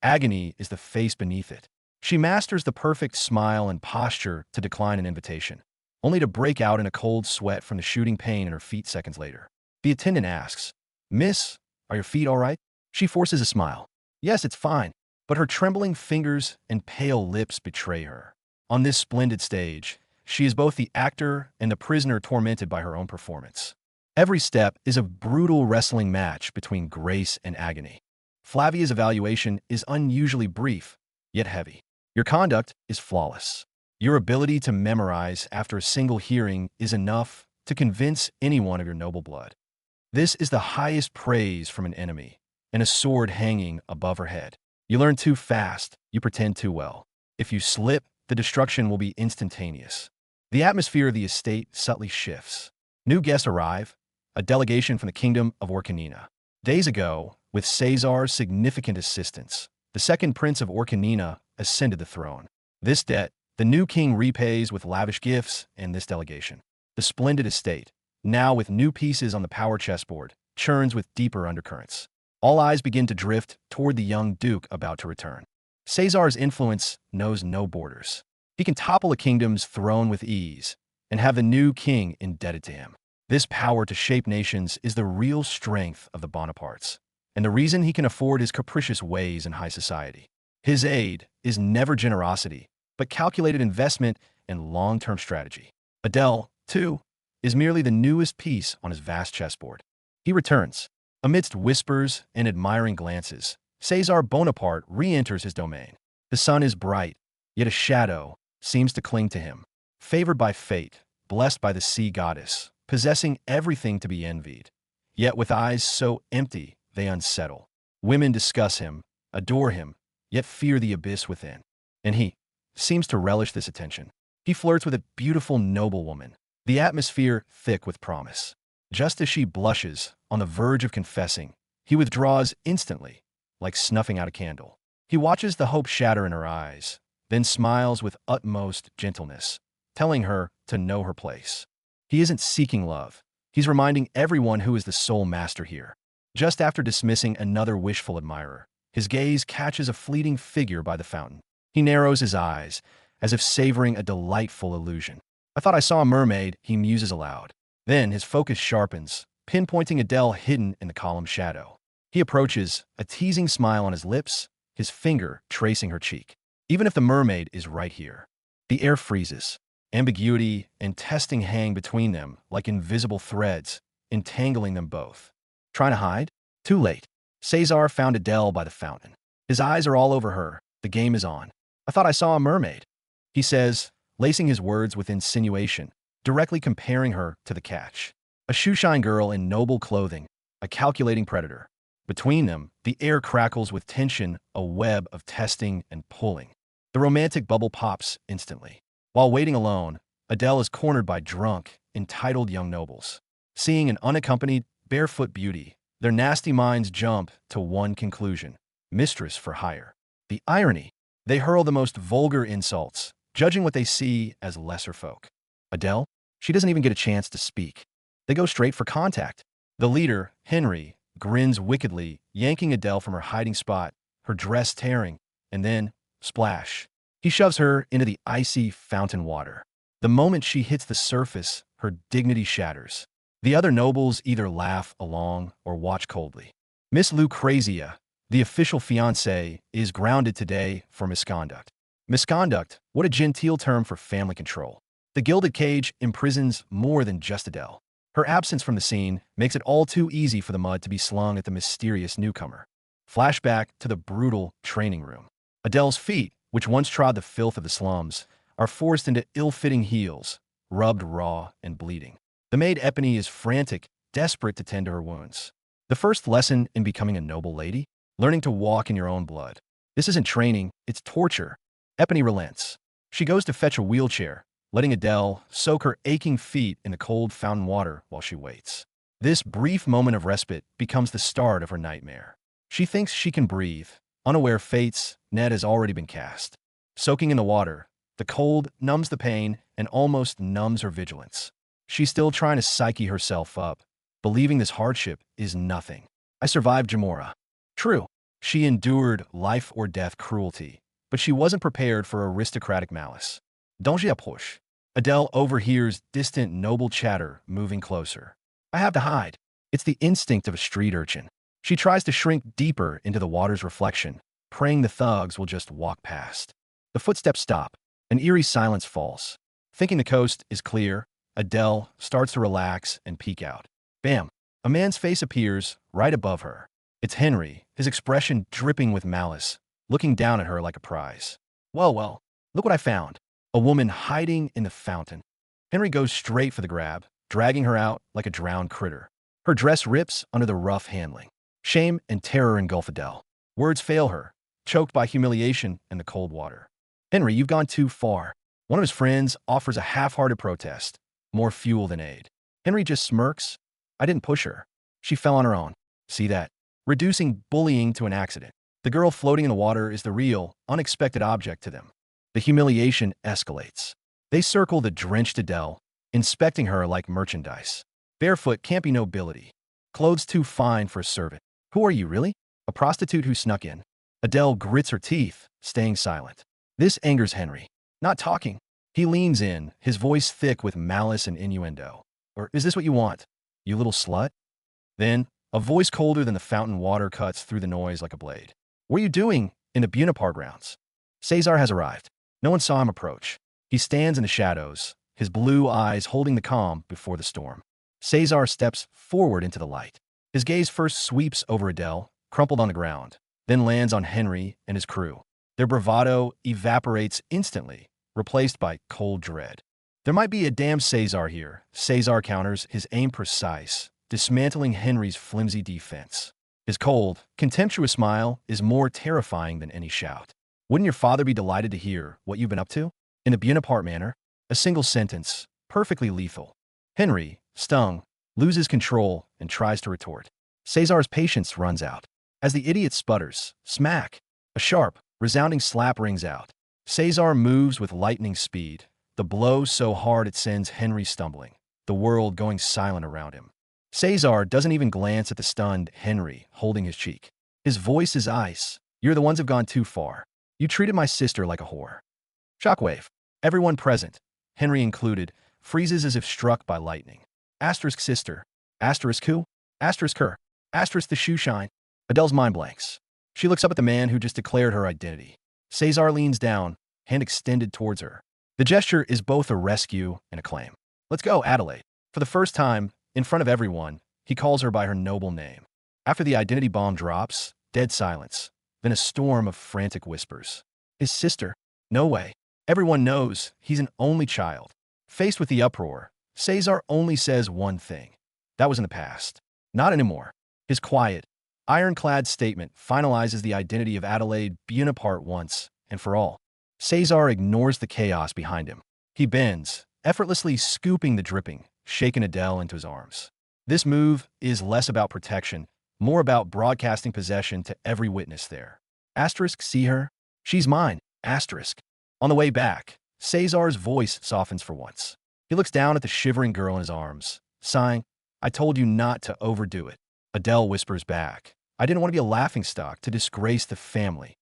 Agony is the face beneath it. She masters the perfect smile and posture to decline an invitation, only to break out in a cold sweat from the shooting pain in her feet seconds later. The attendant asks, "Miss, are your feet all right?" She forces a smile. "Yes, it's fine," but her trembling fingers and pale lips betray her. On this splendid stage, she is both the actor and the prisoner tormented by her own performance. Every step is a brutal wrestling match between grace and agony. Flavia's evaluation is unusually brief, yet heavy. Your conduct is flawless. Your ability to memorize after a single hearing is enough to convince anyone of your noble blood. This is the highest praise from an enemy, and a sword hanging above her head. You learn too fast, you pretend too well. If you slip, the destruction will be instantaneous. The atmosphere of the estate subtly shifts. New guests arrive, a delegation from the kingdom of Orcanina. Days ago, with Cesar's significant assistance, the second prince of Orcanina ascended the throne. This debt, the new king repays with lavish gifts and this delegation. The splendid estate, now with new pieces on the power chessboard, churns with deeper undercurrents. All eyes begin to drift toward the young duke about to return. Cesar's influence knows no borders. He can topple a kingdom's throne with ease and have the new king indebted to him. This power to shape nations is the real strength of the Bonapartes, and the reason he can afford his capricious ways in high society. His aid is never generosity, but calculated investment and long-term strategy. Adele, too, is merely the newest piece on his vast chessboard. He returns. Amidst whispers and admiring glances, Cesar Bonaparte re-enters his domain. The sun is bright, yet a shadow seems to cling to him. Favored by fate, blessed by the sea goddess, possessing everything to be envied, yet with eyes so empty they unsettle. Women discuss him, adore him, yet fear the abyss within. And he seems to relish this attention. He flirts with a beautiful noblewoman, the atmosphere thick with promise. Just as she blushes, on the verge of confessing, he withdraws instantly, like snuffing out a candle. He watches the hope shatter in her eyes, then smiles with utmost gentleness, telling her to know her place. He isn't seeking love. He's reminding everyone who is the sole master here. Just after dismissing another wishful admirer, his gaze catches a fleeting figure by the fountain. He narrows his eyes, as if savoring a delightful illusion. "I thought I saw a mermaid," he muses aloud. Then his focus sharpens, pinpointing Adele hidden in the column's shadow. He approaches, a teasing smile on his lips, his finger tracing her cheek. Even if the mermaid is right here. The air freezes. Ambiguity and testing hang between them like invisible threads, entangling them both. Trying to hide? Too late. Cesar found Adele by the fountain. His eyes are all over her. The game is on. I thought I saw a mermaid, he says, lacing his words with insinuation, directly comparing her to the catch. A shoeshine girl in noble clothing, a calculating predator. Between them, the air crackles with tension, a web of testing and pulling. The romantic bubble pops instantly. While waiting alone, Adele is cornered by drunk, entitled young nobles. Seeing an unaccompanied, barefoot beauty, their nasty minds jump to one conclusion: mistress for hire. The irony: they hurl the most vulgar insults, judging what they see as lesser folk. Adele? She doesn't even get a chance to speak. They go straight for contact. The leader, Henry, grins wickedly, yanking Adele from her hiding spot, her dress tearing, and then, splash. He shoves her into the icy fountain water. The moment she hits the surface, her dignity shatters. The other nobles either laugh along or watch coldly. Miss Lucrezia, the official fiancée, is grounded today for misconduct. Misconduct, what a genteel term for family control. The gilded cage imprisons more than just Adele. Her absence from the scene makes it all too easy for the mud to be slung at the mysterious newcomer. Flashback to the brutal training room. Adele's feet, which once trod the filth of the slums, are forced into ill-fitting heels, rubbed raw and bleeding. The maid Epony is frantic, desperate to tend to her wounds. The first lesson in becoming a noble lady? Learning to walk in your own blood. This isn't training, it's torture. Epony relents. She goes to fetch a wheelchair, letting Adele soak her aching feet in the cold fountain water while she waits. This brief moment of respite becomes the start of her nightmare. She thinks she can breathe, unaware fate's net has already been cast. Soaking in the water, the cold numbs the pain and almost numbs her vigilance. She's still trying to psyche herself up, believing this hardship is nothing. I survived Jamora. True, she endured life or death cruelty, but she wasn't prepared for aristocratic malice. Danger approche. Adele overhears distant noble chatter moving closer. I have to hide. It's the instinct of a street urchin. She tries to shrink deeper into the water's reflection, praying the thugs will just walk past. The footsteps stop. An eerie silence falls. Thinking the coast is clear, Adele starts to relax and peek out. Bam! A man's face appears right above her. It's Henry, his expression dripping with malice, looking down at her like a prize. Well, look what I found. A woman hiding in the fountain. Henry goes straight for the grab, dragging her out like a drowned critter. Her dress rips under the rough handling. Shame and terror engulf Adele. Words fail her, choked by humiliation and the cold water. Henry, you've gone too far. One of his friends offers a half-hearted protest. More fuel than aid. Henry just smirks. I didn't push her. She fell on her own. See that? Reducing bullying to an accident. The girl floating in the water is the real, unexpected object to them. The humiliation escalates. They circle the drenched Adele, inspecting her like merchandise. Barefoot can't be nobility. Clothes too fine for a servant. Who are you, really? A prostitute who snuck in. Adele grits her teeth, staying silent. This angers Henry. Not talking. He leans in, his voice thick with malice and innuendo. Or is this what you want, you little slut? Then, a voice colder than the fountain water cuts through the noise like a blade. What are you doing in the Bunapar grounds? Cesar has arrived. No one saw him approach. He stands in the shadows, his blue eyes holding the calm before the storm. Cesar steps forward into the light. His gaze first sweeps over Adele, crumpled on the ground, then lands on Henry and his crew. Their bravado evaporates instantly, replaced by cold dread. There might be a damn Cesar here. Cesar counters, his aim precise, dismantling Henry's flimsy defense. His cold, contemptuous smile is more terrifying than any shout. Wouldn't your father be delighted to hear what you've been up to? In a Bonaparte manner, a single sentence, perfectly lethal. Henry, stung, loses control and tries to retort. Cesar's patience runs out. As the idiot sputters, smack, a sharp, resounding slap rings out. Cesar moves with lightning speed, the blow so hard it sends Henry stumbling, the world going silent around him. Cesar doesn't even glance at the stunned Henry holding his cheek. His voice is ice. You're the ones who've gone too far. You treated my sister like a whore. Shockwave. Everyone present, Henry included, freezes as if struck by lightning. Asterisk sister. Asterisk who? Asterisk her. Asterisk the shoe shine. Adele's mind blanks. She looks up at the man who just declared her identity. Cesar leans down, hand extended towards her. The gesture is both a rescue and a claim. Let's go, Adelaide. For the first time, in front of everyone, he calls her by her noble name. After the identity bomb drops, dead silence, then a storm of frantic whispers. His sister? No way. Everyone knows he's an only child. Faced with the uproar, Cesar only says one thing. That was in the past. Not anymore. His quiet, ironclad statement finalizes the identity of Adelaide Bonaparte once and for all. Cesar ignores the chaos behind him. He bends, effortlessly scooping the dripping, shaking Adele into his arms. This move is less about protection, more about broadcasting possession to every witness there. Asterisk, see her? She's mine. Asterisk. On the way back, Cesar's voice softens for once. He looks down at the shivering girl in his arms, sighing, I told you not to overdo it. Adele whispers back, I didn't want to be a laughingstock to disgrace the family.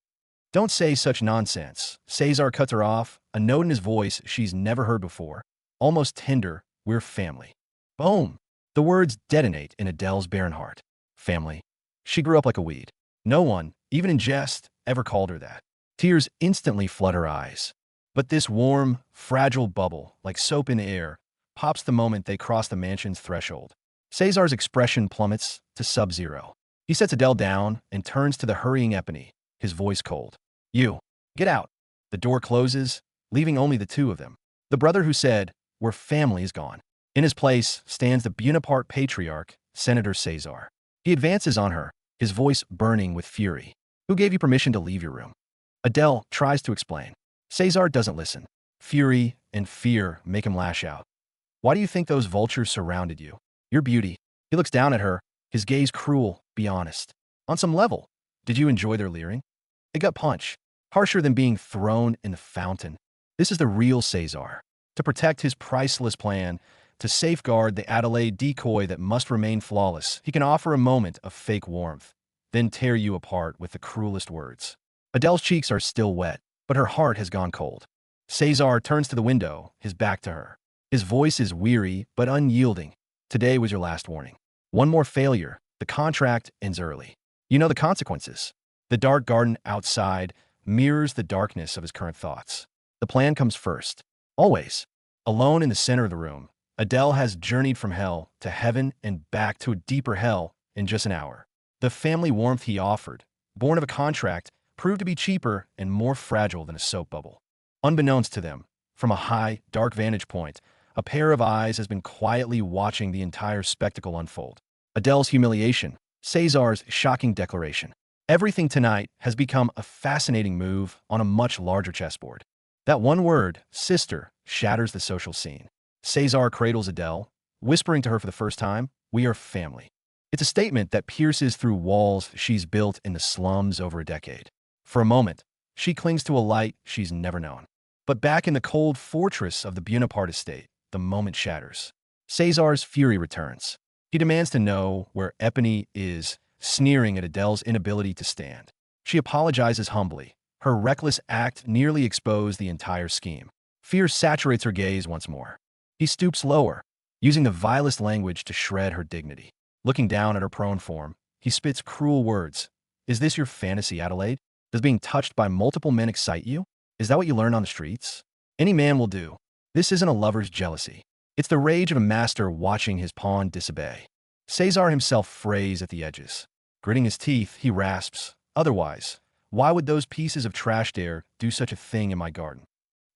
Don't say such nonsense. Cesar cuts her off, a note in his voice she's never heard before. Almost tender, we're family. Boom! The words detonate in Adele's barren heart. Family. She grew up like a weed. No one, even in jest, ever called her that. Tears instantly flood her eyes. But this warm, fragile bubble, like soap in air, pops the moment they cross the mansion's threshold. Cesar's expression plummets to sub-zero. He sets Adele down and turns to the hurrying Epony, his voice cold. You, get out. The door closes, leaving only the two of them. The brother who said, we're family is gone. In his place stands the Bonaparte patriarch, Senator Cesar. He advances on her, his voice burning with fury. Who gave you permission to leave your room? Adele tries to explain. Cesar doesn't listen. Fury and fear make him lash out. Why do you think those vultures surrounded you? Your beauty. He looks down at her, his gaze cruel, be honest. On some level, did you enjoy their leering? A gut punch, harsher than being thrown in the fountain. This is the real Cesar. To protect his priceless plan, to safeguard the Adelaide decoy that must remain flawless, he can offer a moment of fake warmth, then tear you apart with the cruelest words. Adele's cheeks are still wet, but her heart has gone cold. Cesar turns to the window, his back to her. His voice is weary but unyielding. Today was your last warning. One more failure, the contract ends early. You know the consequences. The dark garden outside mirrors the darkness of his current thoughts. The plan comes first. Always. Alone in the center of the room, Adele has journeyed from hell to heaven and back to a deeper hell in just an hour. The family warmth he offered, born of a contract, proved to be cheaper and more fragile than a soap bubble. Unbeknownst to them, from a high, dark vantage point, a pair of eyes has been quietly watching the entire spectacle unfold. Adele's humiliation, Cesar's shocking declaration. Everything tonight has become a fascinating move on a much larger chessboard. That one word, sister, shatters the social scene. Cesar cradles Adele, whispering to her for the first time, we are family. It's a statement that pierces through walls she's built in the slums over a decade. For a moment, she clings to a light she's never known. But back in the cold fortress of the Bonaparte estate, the moment shatters. Cesar's fury returns. He demands to know where Epony is, sneering at Adele's inability to stand. She apologizes humbly. Her reckless act nearly exposed the entire scheme. Fear saturates her gaze once more. He stoops lower, using the vilest language to shred her dignity. Looking down at her prone form, he spits cruel words. Is this your fantasy, Adelaide? Does being touched by multiple men excite you? Is that what you learned on the streets? Any man will do. This isn't a lover's jealousy. It's the rage of a master watching his pawn disobey. Cesar himself frays at the edges. Gritting his teeth, he rasps, otherwise, why would those pieces of trash dare do such a thing in my garden?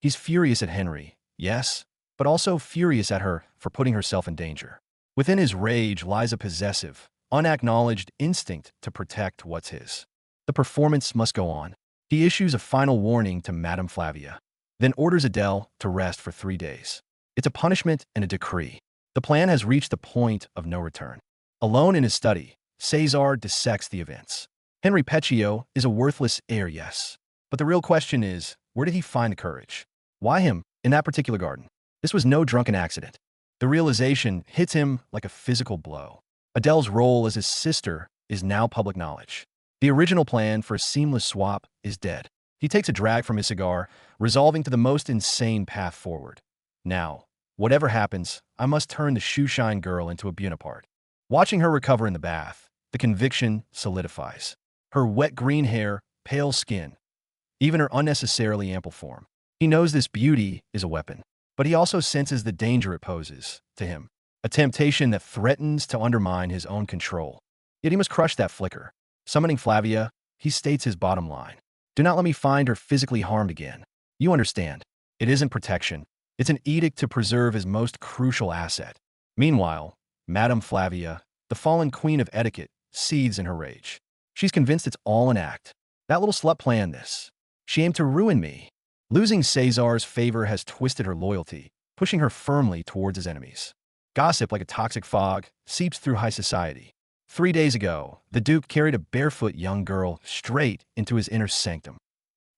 He's furious at Henry, yes, but also furious at her for putting herself in danger. Within his rage lies a possessive, unacknowledged instinct to protect what's his. The performance must go on. He issues a final warning to Madame Flavia, then orders Adele to rest for 3 days. It's a punishment and a decree. The plan has reached the point of no return. Alone in his study, Cesar dissects the events. Henry Peccio is a worthless heir, yes. But the real question is, where did he find the courage? Why him, in that particular garden? This was no drunken accident. The realization hits him like a physical blow. Adele's role as his sister is now public knowledge. The original plan for a seamless swap is dead. He takes a drag from his cigar, resolving to the most insane path forward. Now, whatever happens, I must turn the shoeshine girl into a Bonaparte. Watching her recover in the bath, the conviction solidifies. Her wet green hair, pale skin, even her unnecessarily ample form. He knows this beauty is a weapon, but he also senses the danger it poses to him, a temptation that threatens to undermine his own control. Yet he must crush that flicker. Summoning Flavia, he states his bottom line. Do not let me find her physically harmed again. You understand. It isn't protection. It's an edict to preserve his most crucial asset. Meanwhile, Madame Flavia, the fallen queen of etiquette, seethes in her rage. She's convinced it's all an act. That little slut planned this. She aimed to ruin me. Losing Cesar's favor has twisted her loyalty, pushing her firmly towards his enemies. Gossip, like a toxic fog, seeps through high society. 3 days ago, the Duke carried a barefoot young girl straight into his inner sanctum.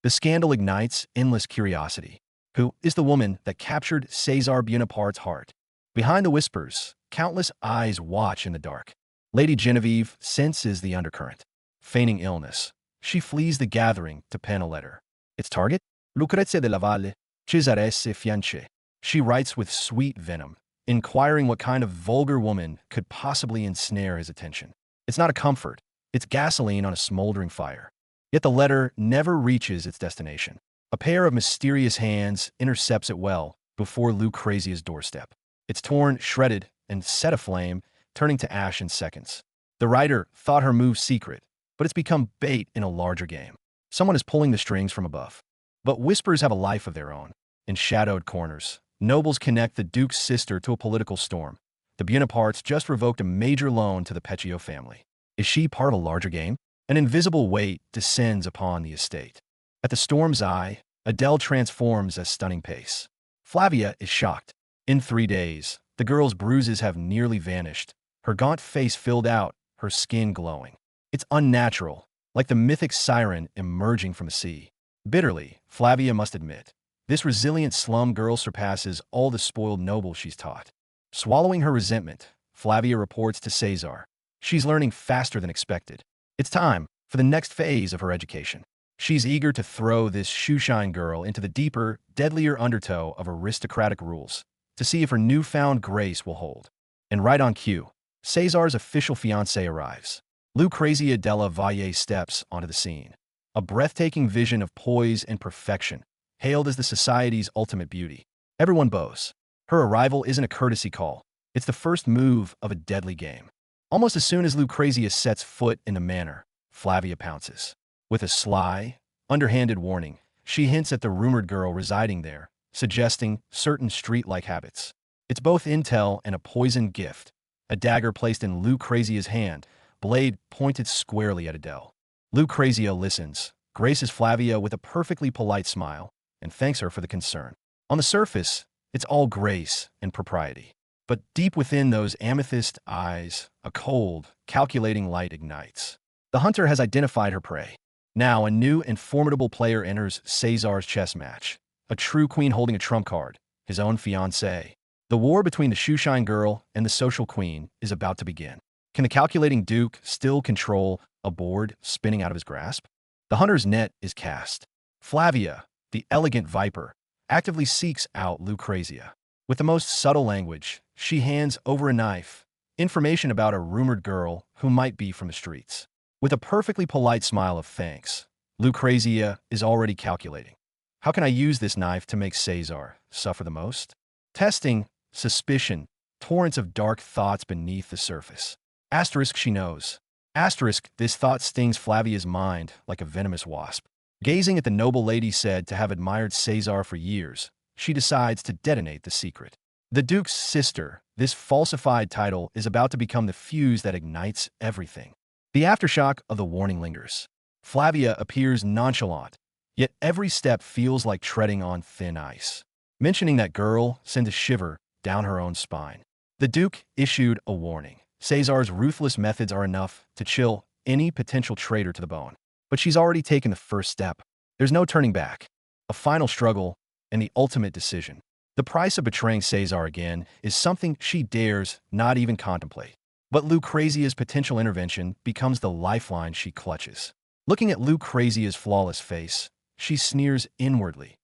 The scandal ignites endless curiosity. Who is the woman that captured Cesar Bonaparte's heart? Behind the whispers, countless eyes watch in the dark. Lady Genevieve senses the undercurrent. Feigning illness, she flees the gathering to pen a letter. Its target? Lucrezia della Valle, Cesaresse Fiance. She writes with sweet venom, inquiring what kind of vulgar woman could possibly ensnare his attention. It's not a comfort. It's gasoline on a smoldering fire. Yet the letter never reaches its destination. A pair of mysterious hands intercepts it well before Lucrezia's doorstep. It's torn, shredded, and set aflame, turning to ash in seconds. The writer thought her move secret, but it's become bait in a larger game. Someone is pulling the strings from above. But whispers have a life of their own. In shadowed corners, nobles connect the Duke's sister to a political storm. The Bonapartes just revoked a major loan to the Peccio family. Is she part of a larger game? An invisible weight descends upon the estate. At the storm's eye, Adele transforms at stunning pace. Flavia is shocked. In 3 days, the girl's bruises have nearly vanished, her gaunt face filled out, her skin glowing. It's unnatural, like the mythic siren emerging from the sea. Bitterly, Flavia must admit, this resilient slum girl surpasses all the spoiled nobles she's taught. Swallowing her resentment, Flavia reports to Cesar. She's learning faster than expected. It's time for the next phase of her education. She's eager to throw this shoeshine girl into the deeper, deadlier undertow of aristocratic rules, to see if her newfound grace will hold. And right on cue, Cesar's official fiancée arrives. Lucrezia della Valle steps onto the scene. A breathtaking vision of poise and perfection, hailed as the society's ultimate beauty. Everyone bows. Her arrival isn't a courtesy call. It's the first move of a deadly game. Almost as soon as Lucrezia sets foot in the manor, Flavia pounces. With a sly, underhanded warning, she hints at the rumored girl residing there, suggesting certain street-like habits. It's both intel and a poisoned gift. A dagger placed in Lucrezia's hand, blade pointed squarely at Adele. Lucrezia listens, graces Flavia with a perfectly polite smile, and thanks her for the concern. On the surface, it's all grace and propriety. But deep within those amethyst eyes, a cold, calculating light ignites. The hunter has identified her prey. Now a new and formidable player enters Cesar's chess match. A true queen holding a trump card, his own fiancée. The war between the shoeshine girl and the social queen is about to begin. Can the calculating Duke still control a board spinning out of his grasp? The hunter's net is cast. Flavia, the elegant viper, actively seeks out Lucrezia. With the most subtle language, she hands over a knife information about a rumored girl who might be from the streets. With a perfectly polite smile of thanks, Lucrezia is already calculating. How can I use this knife to make Cesar suffer the most? Testing, suspicion, torrents of dark thoughts beneath the surface. Asterisk, she knows. Asterisk, this thought stings Flavia's mind like a venomous wasp. Gazing at the noble lady said to have admired Cesar for years, she decides to detonate the secret. The Duke's sister, this falsified title, is about to become the fuse that ignites everything. The aftershock of the warning lingers. Flavia appears nonchalant, yet every step feels like treading on thin ice. Mentioning that girl sends a shiver down her own spine. The Duke issued a warning. Cesar's ruthless methods are enough to chill any potential traitor to the bone. But she's already taken the first step. There's no turning back. A final struggle and the ultimate decision. The price of betraying Cesar again is something she dares not even contemplate. But Lucrezia's potential intervention becomes the lifeline she clutches. Looking at Lucrezia's flawless face, she sneers inwardly.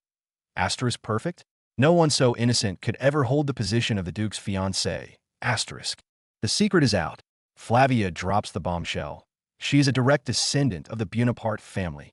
Asterisk perfect? No one so innocent could ever hold the position of the Duke's fiancée. Asterisk. The secret is out. Flavia drops the bombshell. She is a direct descendant of the Bonaparte family.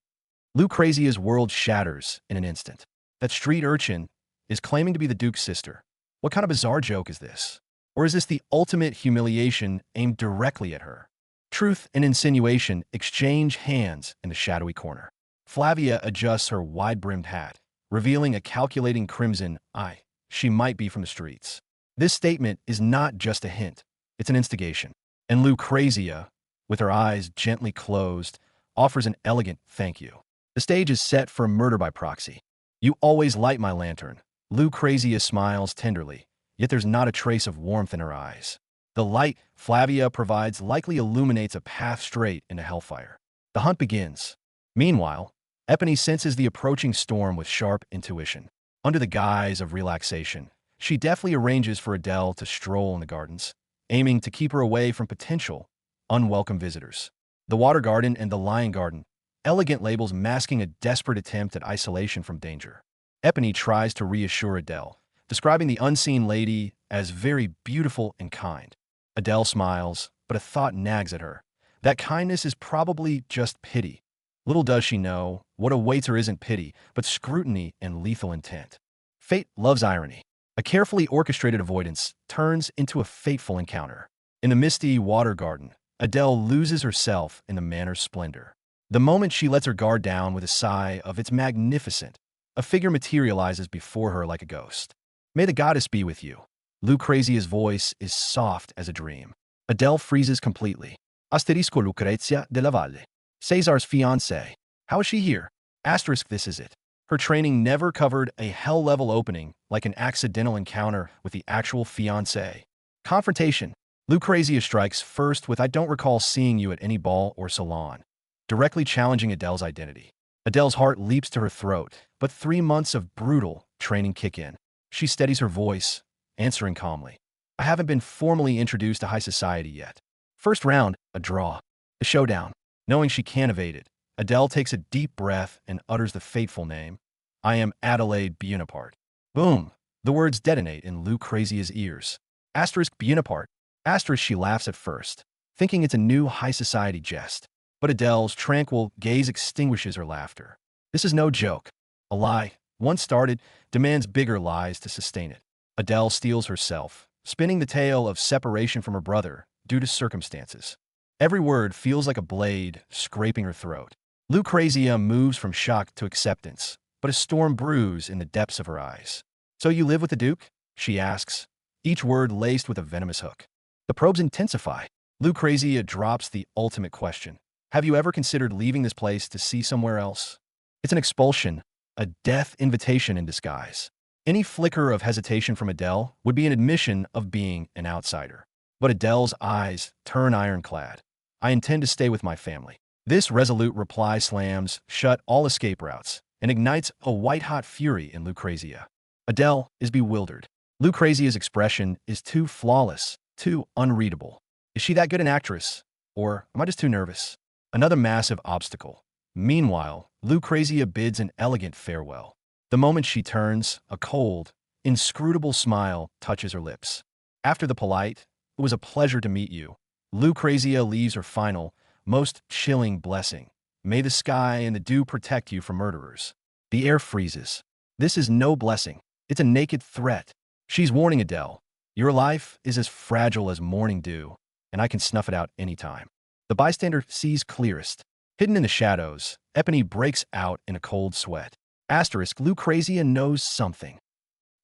Lucrezia's world shatters in an instant. That street urchin is claiming to be the Duke's sister. What kind of bizarre joke is this? Or is this the ultimate humiliation aimed directly at her? Truth and insinuation exchange hands in the shadowy corner. Flavia adjusts her wide-brimmed hat, revealing a calculating crimson eye. She might be from the streets. This statement is not just a hint, it's an instigation. And Lucrezia, with her eyes gently closed, offers an elegant thank you. The stage is set for a murder by proxy. You always light my lantern. Lucrezia smiles tenderly, yet there's not a trace of warmth in her eyes. The light Flavia provides likely illuminates a path straight into hellfire. The hunt begins. Meanwhile, Epony senses the approaching storm with sharp intuition. Under the guise of relaxation, she deftly arranges for Adele to stroll in the gardens, aiming to keep her away from potential, unwelcome visitors. The Water Garden and the Lion Garden, elegant labels masking a desperate attempt at isolation from danger. Epony tries to reassure Adele, describing the unseen lady as very beautiful and kind. Adele smiles, but a thought nags at her. That kindness is probably just pity. Little does she know, what awaits her isn't pity, but scrutiny and lethal intent. Fate loves irony. A carefully orchestrated avoidance turns into a fateful encounter. In the misty Water Garden, Adele loses herself in the manor's splendor. The moment she lets her guard down with a sigh of "It's magnificent," a figure materializes before her like a ghost. "May the goddess be with you." Lucrezia's voice is soft as a dream. Adele freezes completely. Asterisco Lucrezia de la Valle. Cesar's fiancée. How is she here? Asterisk, this is it. Her training never covered a hell-level opening like an accidental encounter with the actual fiancé. Confrontation. Lucrezia strikes first with "I don't recall seeing you at any ball or salon," directly challenging Adele's identity. Adele's heart leaps to her throat, but 3 months of brutal training kick in. She steadies her voice, answering calmly. "I haven't been formally introduced to high society yet." First round, a draw. The showdown. Knowing she can't evade it, Adele takes a deep breath and utters the fateful name. "I am Adelaide Bonaparte." Boom! The words detonate in Lucrezia's ears. Asterisk Bonaparte. Asterisk, she laughs at first, thinking it's a new high society jest. But Adele's tranquil gaze extinguishes her laughter. This is no joke. A lie, once started, demands bigger lies to sustain it. Adele steels herself, spinning the tale of separation from her brother due to circumstances. Every word feels like a blade scraping her throat. Lucrezia moves from shock to acceptance, but a storm brews in the depths of her eyes. "So you live with the Duke?" she asks, each word laced with a venomous hook. The probes intensify. Lucrezia drops the ultimate question. "Have you ever considered leaving this place to see somewhere else?" It's an expulsion, a death invitation in disguise. Any flicker of hesitation from Adele would be an admission of being an outsider. But Adele's eyes turn ironclad. "I intend to stay with my family." This resolute reply slams shut all escape routes and ignites a white-hot fury in Lucrezia. Adele is bewildered. Lucrezia's expression is too flawless, too unreadable. Is she that good an actress? Or am I just too nervous? Another massive obstacle. Meanwhile, Lucrezia bids an elegant farewell. The moment she turns, a cold, inscrutable smile touches her lips. After the polite, "It was a pleasure to meet you," Lucrezia leaves her final, most chilling blessing. "May the sky and the dew protect you from murderers." The air freezes. This is no blessing. It's a naked threat. She's warning Adele. "Your life is as fragile as morning dew, and I can snuff it out anytime." The bystander sees clearest. Hidden in the shadows, Epony breaks out in a cold sweat. Asterisk, Lucrezia knows something.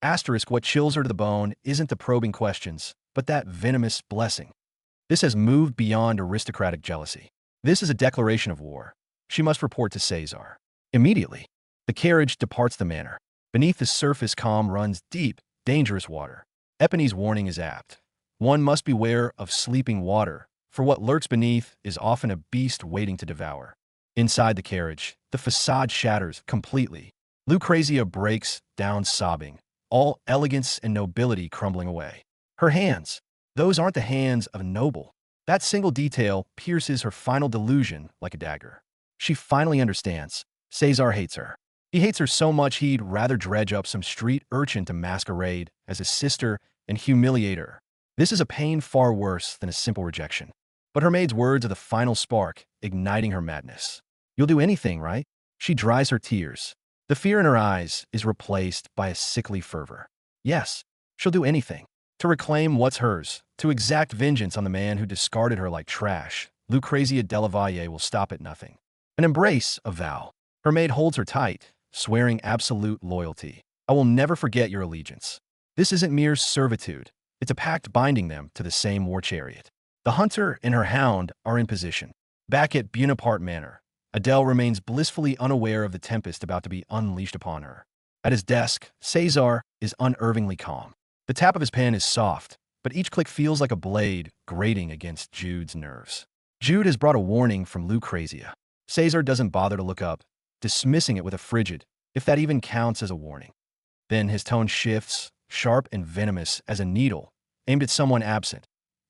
Asterisk, what chills her to the bone isn't the probing questions, but that venomous blessing. This has moved beyond aristocratic jealousy. This is a declaration of war. She must report to Cesar. Immediately, the carriage departs the manor. Beneath the surface calm runs deep, dangerous water. Epony's warning is apt. One must beware of sleeping water, for what lurks beneath is often a beast waiting to devour. Inside the carriage, the facade shatters completely. Lucrezia breaks down sobbing, all elegance and nobility crumbling away. Her hands, those aren't the hands of a noble. That single detail pierces her final delusion like a dagger. She finally understands. Cesar hates her. He hates her so much he'd rather dredge up some street urchin to masquerade as a sister and humiliate her. This is a pain far worse than a simple rejection. But her maid's words are the final spark, igniting her madness. "You'll do anything, right?" She dries her tears. The fear in her eyes is replaced by a sickly fervor. Yes, she'll do anything. To reclaim what's hers, to exact vengeance on the man who discarded her like trash, Lucrezia Dellavalle will stop at nothing. An embrace, a vow. Her maid holds her tight, swearing absolute loyalty. I will never forget your allegiance. This isn't mere servitude. It's a pact binding them to the same war chariot. The hunter and her hound are in position. Back at Bonaparte Manor, Adele remains blissfully unaware of the tempest about to be unleashed upon her. At his desk, Cesar is unervingly calm. The tap of his pen is soft, but each click feels like a blade grating against Jude's nerves. Jude has brought a warning from Lucrezia. Cesar doesn't bother to look up, dismissing it with a frigid, if that even counts as a warning. Then his tone shifts, sharp and venomous as a needle, aimed at someone absent.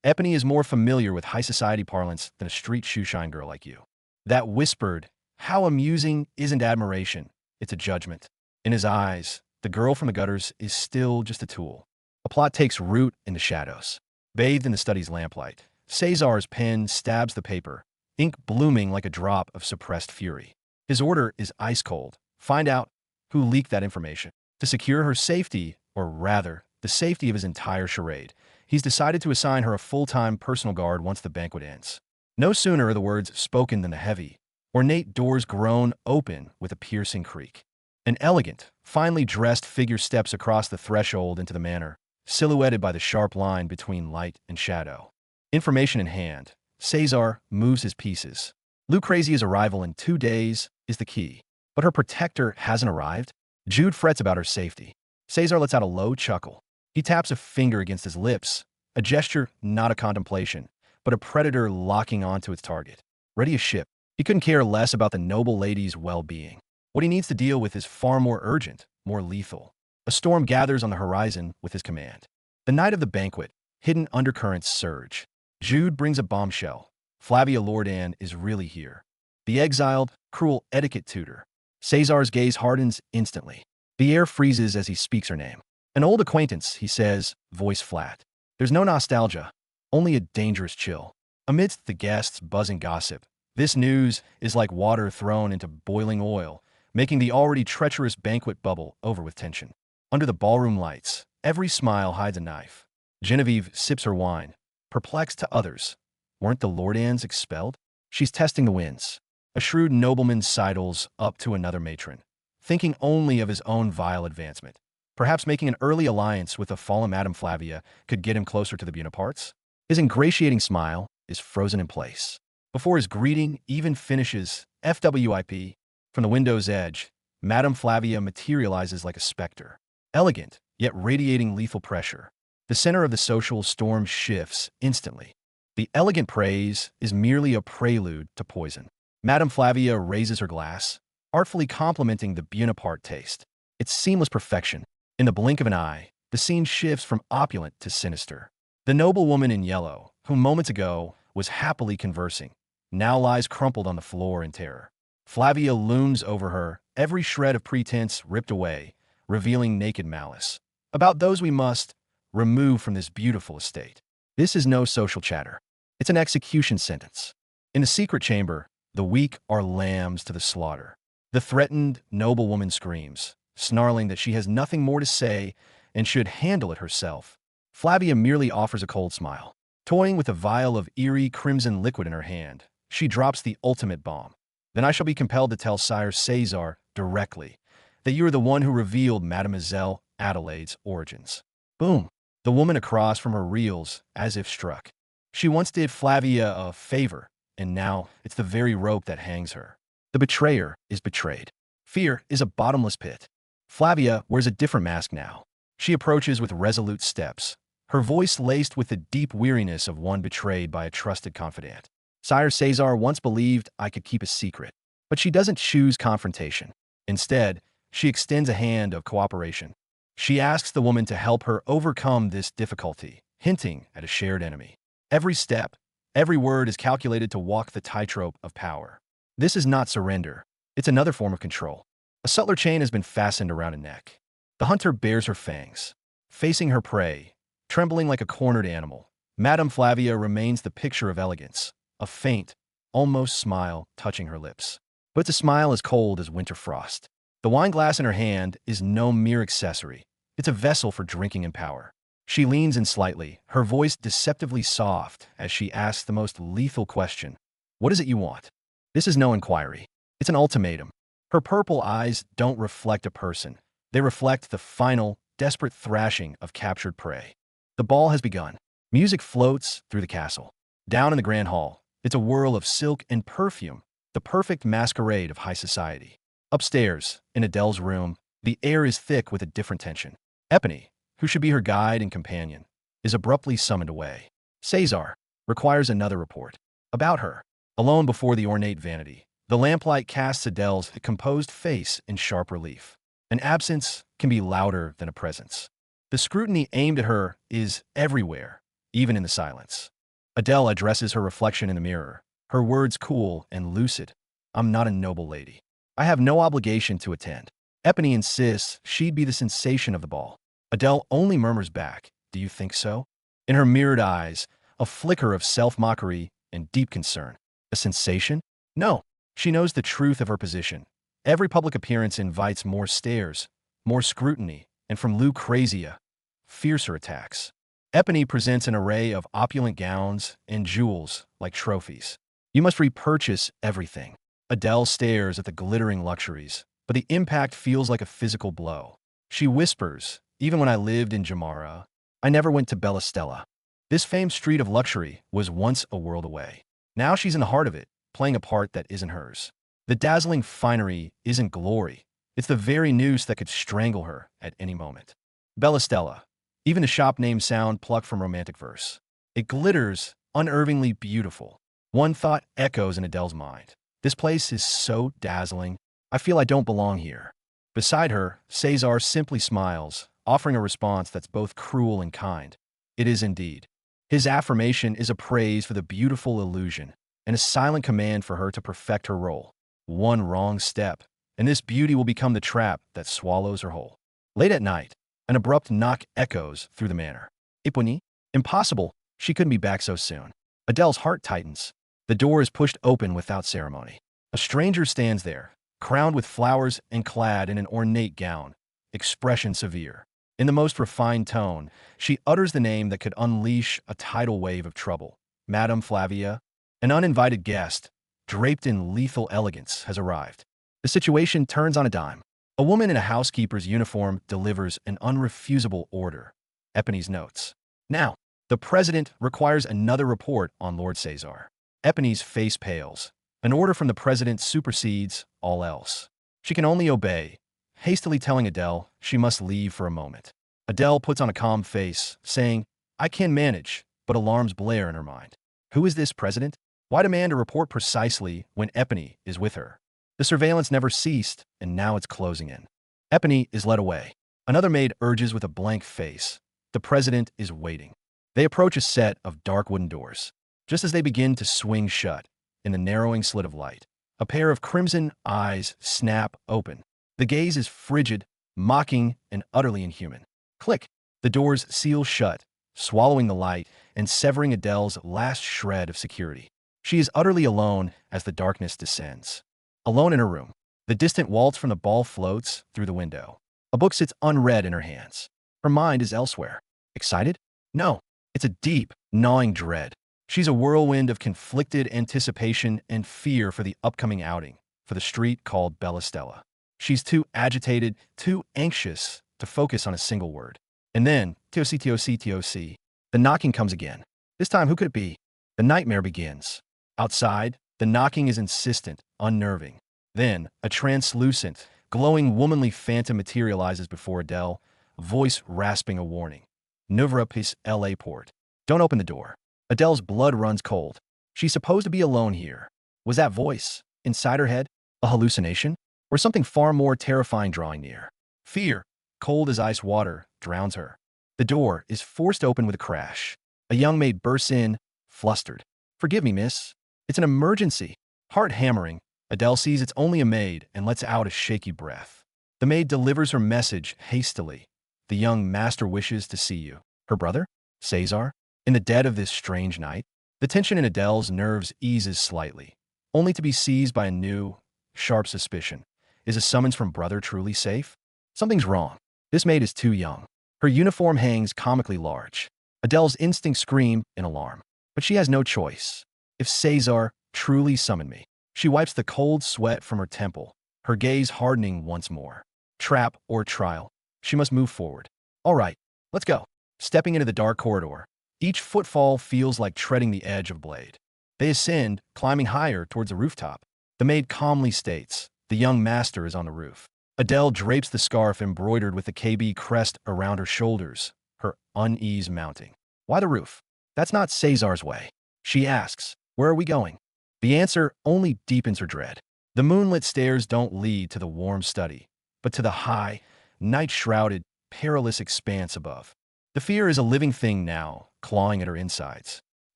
Epony is more familiar with high society parlance than a street shoeshine girl like you. That whispered, "How amusing," isn't admiration, it's a judgment. In his eyes, the girl from the gutters is still just a tool. A plot takes root in the shadows. Bathed in the study's lamplight, Cesar's pen stabs the paper, ink blooming like a drop of suppressed fury. His order is ice cold. Find out who leaked that information. To secure her safety, or rather, the safety of his entire charade, he's decided to assign her a full-time personal guard once the banquet ends. No sooner are the words spoken than the heavy, ornate doors groan open with a piercing creak. An elegant, finely dressed figure steps across the threshold into the manor, silhouetted by the sharp line between light and shadow. Information in hand, Cesar moves his pieces. Lucrezia's arrival in 2 days is the key, but her protector hasn't arrived. Jude frets about her safety. Cesar lets out a low chuckle. He taps a finger against his lips, a gesture not a contemplation, but a predator locking onto its target. Ready as ship, he couldn't care less about the noble lady's well-being. What he needs to deal with is far more urgent, more lethal. A storm gathers on the horizon with his command. The night of the banquet, hidden undercurrents surge. Jude brings a bombshell. Flavia Lordan is really here. The exiled, cruel etiquette tutor. Cesar's gaze hardens instantly. The air freezes as he speaks her name. An old acquaintance, he says, voice flat. There's no nostalgia, only a dangerous chill. Amidst the guests' buzzing gossip, this news is like water thrown into boiling oil, making the already treacherous banquet bubble over with tension. Under the ballroom lights, every smile hides a knife. Genevieve sips her wine, perplexed to others. Weren't the Lordans expelled? She's testing the winds. A shrewd nobleman sidles up to another matron, thinking only of his own vile advancement. Perhaps making an early alliance with the fallen Madame Flavia could get him closer to the Bonapartes? His ingratiating smile is frozen in place. Before his greeting even finishes, FWIP, from the window's edge, Madame Flavia materializes like a specter. Elegant, yet radiating lethal pressure. The center of the social storm shifts instantly. The elegant praise is merely a prelude to poison. Madame Flavia raises her glass, artfully complimenting the Bonaparte taste. It's seamless perfection. In the blink of an eye, the scene shifts from opulent to sinister. The noble woman in yellow, who moments ago was happily conversing, now lies crumpled on the floor in terror. Flavia looms over her, every shred of pretense ripped away, revealing naked malice. About those we must remove from this beautiful estate. This is no social chatter. It's an execution sentence. In the secret chamber, the weak are lambs to the slaughter. The threatened noblewoman screams, snarling that she has nothing more to say and should handle it herself. Flavia merely offers a cold smile. Toying with a vial of eerie crimson liquid in her hand, she drops the ultimate bomb. Then I shall be compelled to tell Sire Cesar directly that you are the one who revealed Mademoiselle Adelaide's origins. Boom. The woman across from her reels as if struck. She once did Flavia a favor, and now it's the very rope that hangs her. The betrayer is betrayed. Fear is a bottomless pit. Flavia wears a different mask now. She approaches with resolute steps, her voice laced with the deep weariness of one betrayed by a trusted confidant. Sire Cesar once believed I could keep a secret, but she doesn't choose confrontation. Instead, she extends a hand of cooperation. She asks the woman to help her overcome this difficulty, hinting at a shared enemy. Every step, every word is calculated to walk the tightrope of power. This is not surrender. It's another form of control. A subtler chain has been fastened around a neck. The hunter bares her fangs, facing her prey, trembling like a cornered animal. Madame Flavia remains the picture of elegance, a faint, almost smile touching her lips. But it's a smile as cold as winter frost. The wine glass in her hand is no mere accessory. It's a vessel for drinking in power. She leans in slightly, her voice deceptively soft as she asks the most lethal question. What is it you want? This is no inquiry. It's an ultimatum. Her purple eyes don't reflect a person. They reflect the final, desperate thrashing of captured prey. The ball has begun. Music floats through the castle. Down in the grand hall, it's a whirl of silk and perfume, the perfect masquerade of high society. Upstairs, in Adele's room, the air is thick with a different tension. Epony, who should be her guide and companion, is abruptly summoned away. Cesar requires another report. About her. Alone before the ornate vanity, the lamplight casts Adele's composed face in sharp relief. An absence can be louder than a presence. The scrutiny aimed at her is everywhere, even in the silence. Adele addresses her reflection in the mirror, her words cool and lucid. I'm not a noble lady. I have no obligation to attend. Epony insists she'd be the sensation of the ball. Adele only murmurs back, do you think so? In her mirrored eyes, a flicker of self-mockery and deep concern. A sensation? No. She knows the truth of her position. Every public appearance invites more stares, more scrutiny, and from Lucrezia, fiercer attacks. Epony presents an array of opulent gowns and jewels like trophies. You must repurchase everything. Adele stares at the glittering luxuries, but the impact feels like a physical blow. She whispers, even when I lived in Jamara, I never went to Bella Stella. This famed street of luxury was once a world away. Now she's in the heart of it, playing a part that isn't hers. The dazzling finery isn't glory. It's the very noose that could strangle her at any moment. Bella Stella. Even the shop name sound plucked from romantic verse. It glitters, unervingly beautiful. One thought echoes in Adele's mind. This place is so dazzling. I feel I don't belong here. Beside her, Cesar simply smiles, offering a response that's both cruel and kind. It is indeed. His affirmation is a praise for the beautiful illusion, and a silent command for her to perfect her role. One wrong step, and this beauty will become the trap that swallows her whole. Late at night, an abrupt knock echoes through the manor. Epony? Impossible. She couldn't be back so soon. Adele's heart tightens. The door is pushed open without ceremony. A stranger stands there, crowned with flowers and clad in an ornate gown, expression severe. In the most refined tone, she utters the name that could unleash a tidal wave of trouble. Madame Flavia, an uninvited guest, draped in lethal elegance, has arrived. The situation turns on a dime. A woman in a housekeeper's uniform delivers an unrefusable order. Epony's notes. Now, the president requires another report on Lord Cesar. Epony's face pales. An order from the president supersedes all else. She can only obey, hastily telling Adele she must leave for a moment. Adele puts on a calm face, saying, I can manage, but alarms blare in her mind. Who is this president? Why demand a report precisely when Epony is with her? The surveillance never ceased, and now it's closing in. Epony is led away. Another maid urges with a blank face. The president is waiting. They approach a set of dark wooden doors. Just as they begin to swing shut, in the narrowing slit of light, a pair of crimson eyes snap open. The gaze is frigid, mocking, and utterly inhuman. Click! The doors seal shut, swallowing the light and severing Adele's last shred of security. She is utterly alone as the darkness descends. Alone in her room, the distant waltz from the ball floats through the window. A book sits unread in her hands. Her mind is elsewhere. Excited? No. It's a deep, gnawing dread. She's a whirlwind of conflicted anticipation and fear for the upcoming outing, for the street called Bella Stella. She's too agitated, too anxious to focus on a single word. And then, TOC. The knocking comes again. This time, who could it be? The nightmare begins. Outside, the knocking is insistent, unnerving. Then, a translucent, glowing womanly phantom materializes before Adele, a voice rasping a warning. N'ouvre pas la porte. Don't open the door. Adele's blood runs cold. She's supposed to be alone here. Was that voice, inside her head, a hallucination? Or something far more terrifying drawing near? Fear, cold as ice water, drowns her. The door is forced open with a crash. A young maid bursts in, flustered. Forgive me, miss. It's an emergency. Heart hammering, Adele sees it's only a maid and lets out a shaky breath. The maid delivers her message hastily. The young master wishes to see you. Her brother? Cesar? In the dead of this strange night? The tension in Adele's nerves eases slightly, only to be seized by a new, sharp suspicion. Is a summons from brother truly safe? Something's wrong. This maid is too young. Her uniform hangs comically large. Adele's instincts scream in alarm. But she has no choice. If Cesar truly summon me. She wipes the cold sweat from her temple, her gaze hardening once more. Trap or trial. She must move forward. All right, let's go. Stepping into the dark corridor, each footfall feels like treading the edge of a blade. They ascend, climbing higher towards the rooftop. The maid calmly states, "The young master is on the roof." Adele drapes the scarf embroidered with the KB crest around her shoulders, her unease mounting. Why the roof? That's not Cesar's way. She asks, "Where are we going?" The answer only deepens her dread. The moonlit stairs don't lead to the warm study, but to the high, night-shrouded, perilous expanse above. The fear is a living thing now, clawing at her insides.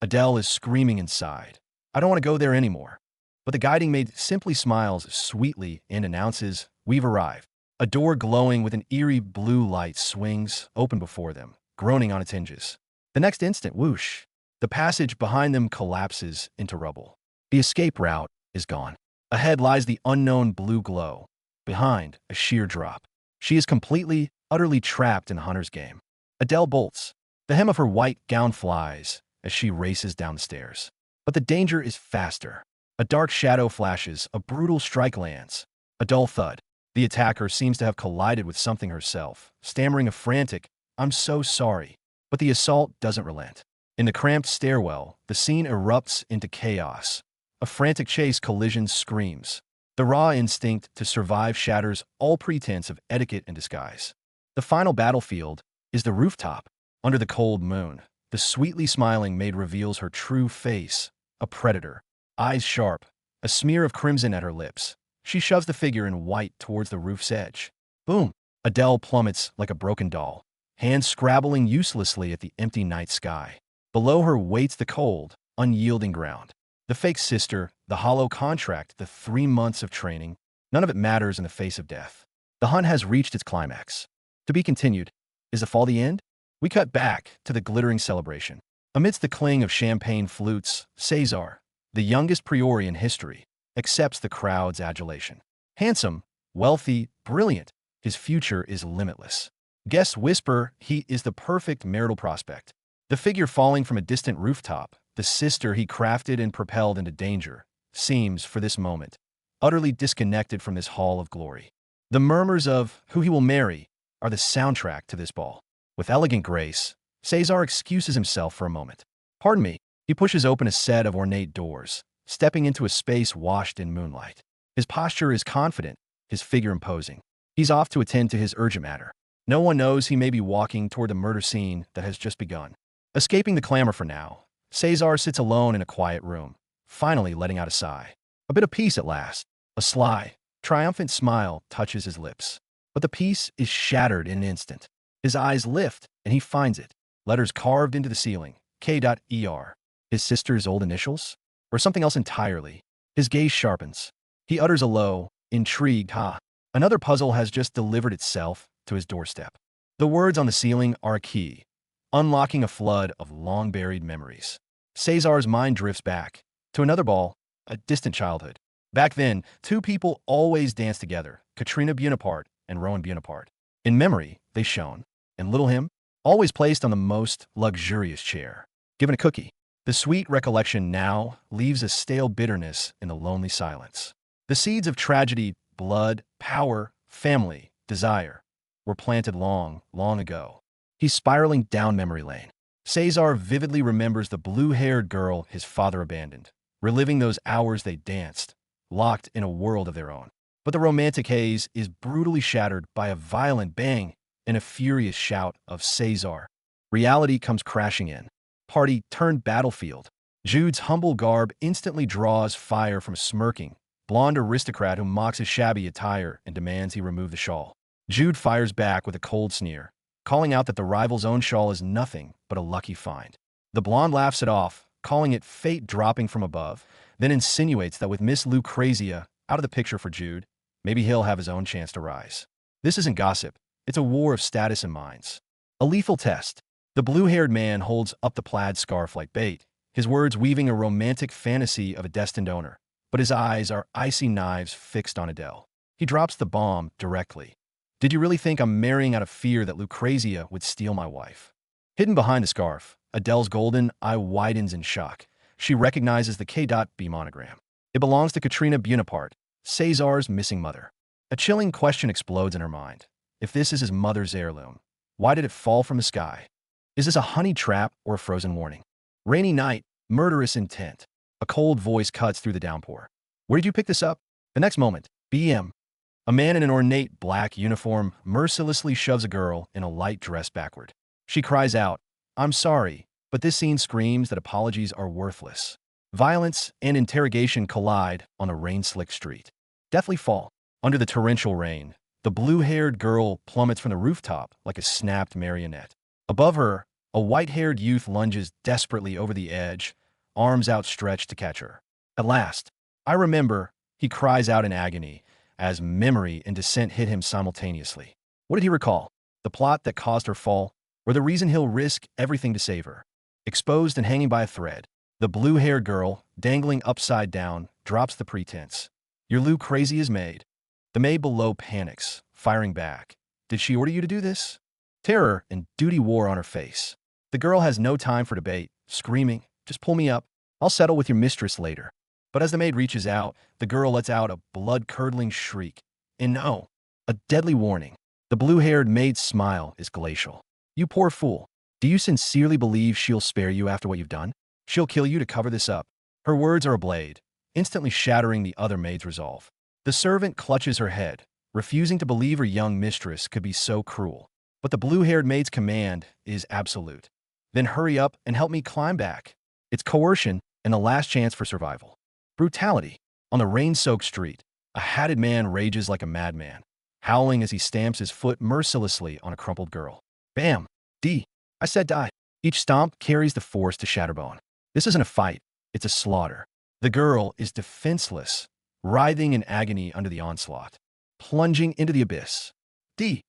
Adele is screaming inside. "I don't want to go there anymore." But the guiding maid simply smiles sweetly and announces, "We've arrived." A door glowing with an eerie blue light swings open before them, groaning on its hinges. The next instant, whoosh, the passage behind them collapses into rubble. The escape route is gone. Ahead lies the unknown blue glow. Behind, a sheer drop. She is completely, utterly trapped in Hunter's game. Adele bolts. The hem of her white gown flies as she races down the stairs. But the danger is faster. A dark shadow flashes, a brutal strike lands. A dull thud. The attacker seems to have collided with something herself, stammering a frantic, "I'm so sorry." But the assault doesn't relent. In the cramped stairwell, the scene erupts into chaos. A frantic chase collision screams. The raw instinct to survive shatters all pretense of etiquette and disguise. The final battlefield is the rooftop. Under the cold moon, the sweetly smiling maid reveals her true face, a predator. Eyes sharp, a smear of crimson at her lips. She shoves the figure in white towards the roof's edge. Boom! Adele plummets like a broken doll, hands scrabbling uselessly at the empty night sky. Below her waits the cold, unyielding ground. The fake sister, the hollow contract, the 3 months of training, none of it matters in the face of death. The hunt has reached its climax. To be continued. Is the fall the end? We cut back to the glittering celebration. Amidst the cling of champagne flutes, Cesar, the youngest priori in history, accepts the crowd's adulation. Handsome, wealthy, brilliant, his future is limitless. Guests whisper he is the perfect marital prospect. The figure falling from a distant rooftop, the sister he crafted and propelled into danger, seems, for this moment, utterly disconnected from this hall of glory. The murmurs of who he will marry are the soundtrack to this ball. With elegant grace, Cesar excuses himself for a moment. "Pardon me." He pushes open a set of ornate doors, stepping into a space washed in moonlight. His posture is confident, his figure imposing. He's off to attend to his urgent matter. No one knows he may be walking toward the murder scene that has just begun. Escaping the clamor for now, Cesar sits alone in a quiet room, finally letting out a sigh. A bit of peace at last. A sly, triumphant smile touches his lips. But the peace is shattered in an instant. His eyes lift, and he finds it. Letters carved into the ceiling. K.Er. His sister's old initials? Or something else entirely? His gaze sharpens. He utters a low, intrigued ha. Another puzzle has just delivered itself to his doorstep. The words on the ceiling are a key, unlocking a flood of long-buried memories. Cesar's mind drifts back to another ball, a distant childhood. Back then, 2 people always danced together, Katrina Bonaparte and Rowan Bonaparte. In memory, they shone, and little him, always placed on the most luxurious chair, given a cookie. The sweet recollection now leaves a stale bitterness in the lonely silence. The seeds of tragedy, blood, power, family, desire, were planted long, long ago. He's spiraling down memory lane. Cesar vividly remembers the blue-haired girl his father abandoned, reliving those hours they danced, locked in a world of their own. But the romantic haze is brutally shattered by a violent bang and a furious shout of Cesar. Reality comes crashing in. Party turned battlefield. Jude's humble garb instantly draws fire from a smirking, blonde aristocrat who mocks his shabby attire and demands he remove the shawl. Jude fires back with a cold sneer, calling out that the rival's own shawl is nothing but a lucky find. The blonde laughs it off, calling it fate dropping from above, then insinuates that with Miss Lucrezia out of the picture for Jude, maybe he'll have his own chance to rise. This isn't gossip. It's a war of status and minds. A lethal test. The blue-haired man holds up the plaid scarf like bait, his words weaving a romantic fantasy of a destined owner, but his eyes are icy knives fixed on Adele. He drops the bomb directly. "Did you really think I'm marrying out of fear that Lucrezia would steal my wife?" Hidden behind the scarf, Adele's golden eye widens in shock, she recognizes the K.B monogram. It belongs to Katrina Bonaparte, Cesar's missing mother. A chilling question explodes in her mind. If this is his mother's heirloom, why did it fall from the sky? Is this a honey trap or a frozen warning? Rainy night, murderous intent. A cold voice cuts through the downpour. Where did you pick this up? The next moment, BM. A man in an ornate black uniform mercilessly shoves a girl in a light dress backward. She cries out, "I'm sorry," but this scene screams that apologies are worthless. Violence and interrogation collide on a rain-slicked street. Deathly fall. Under the torrential rain, the blue-haired girl plummets from the rooftop like a snapped marionette. Above her, a white-haired youth lunges desperately over the edge, arms outstretched to catch her. At last, "I remember," he cries out in agony, as memory and dissent hit him simultaneously. What did he recall? The plot that caused her fall, or the reason he'll risk everything to save her? Exposed and hanging by a thread, the blue-haired girl, dangling upside down, drops the pretense. "Your Lou crazy is maid." The maid below panics, firing back. Did she order you to do this? Terror and duty war on her face. The girl has no time for debate, screaming, "Just pull me up. I'll settle with your mistress later." But as the maid reaches out, the girl lets out a blood-curdling shriek. And no, a deadly warning. The blue-haired maid's smile is glacial. "You poor fool. Do you sincerely believe she'll spare you after what you've done? She'll kill you to cover this up." Her words are a blade, instantly shattering the other maid's resolve. The servant clutches her head, refusing to believe her young mistress could be so cruel. But the blue-haired maid's command is absolute. "Then hurry up and help me climb back." It's coercion and the last chance for survival. Brutality. On the rain-soaked street, a hatted man rages like a madman, howling as he stamps his foot mercilessly on a crumpled girl. Bam! D. I said die. Each stomp carries the force to shatter bone. This isn't a fight, it's a slaughter. The girl is defenseless, writhing in agony under the onslaught, plunging into the abyss. D.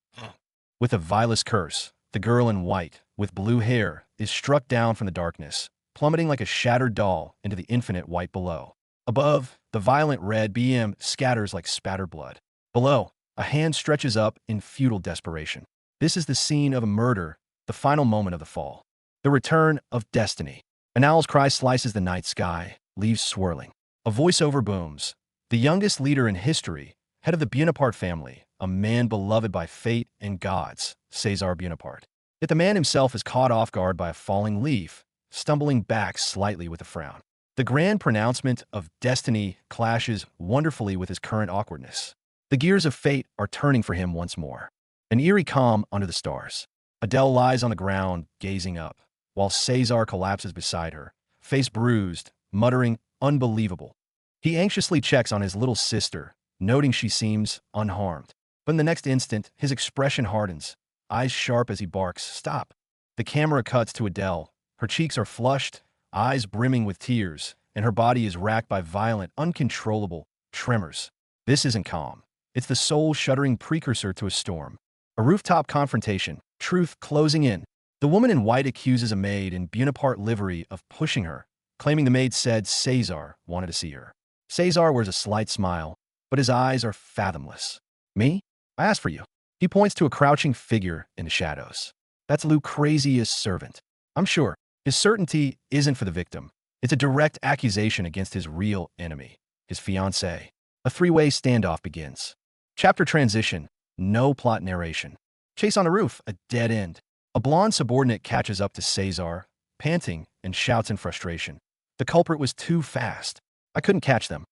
With a vilest curse, the girl in white, with blue hair, is struck down from the darkness, plummeting like a shattered doll into the infinite white below. Above, the violent red BM scatters like spattered blood. Below, a hand stretches up in futile desperation. This is the scene of a murder, the final moment of the fall. The return of destiny. An owl's cry slices the night sky, leaves swirling. A voiceover booms. The youngest leader in history, head of the Bonaparte family, a man beloved by fate and gods, Cesar Bonaparte. Yet the man himself is caught off guard by a falling leaf, stumbling back slightly with a frown. The grand pronouncement of destiny clashes wonderfully with his current awkwardness. The gears of fate are turning for him once more. An eerie calm under the stars. Adele lies on the ground, gazing up, while Cesar collapses beside her, face bruised, muttering, "Unbelievable." He anxiously checks on his little sister, noting she seems unharmed. But in the next instant, his expression hardens, eyes sharp as he barks, "Stop." The camera cuts to Adele. Her cheeks are flushed, eyes brimming with tears, and her body is racked by violent, uncontrollable tremors. This isn't calm. It's the soul-shuddering precursor to a storm. A rooftop confrontation, truth closing in. The woman in white accuses a maid in Bonaparte livery of pushing her, claiming the maid said Cesar wanted to see her. Cesar wears a slight smile, but his eyes are fathomless. "Me? I asked for you." He points to a crouching figure in the shadows. "That's Lucrezia's servant." I'm sure his certainty isn't for the victim. It's a direct accusation against his real enemy, his fiancée. A three-way standoff begins. Chapter transition. No plot narration. Chase on the roof. A dead end. A blonde subordinate catches up to Cesar, panting, and shouts in frustration. The culprit was too fast. "I couldn't catch them."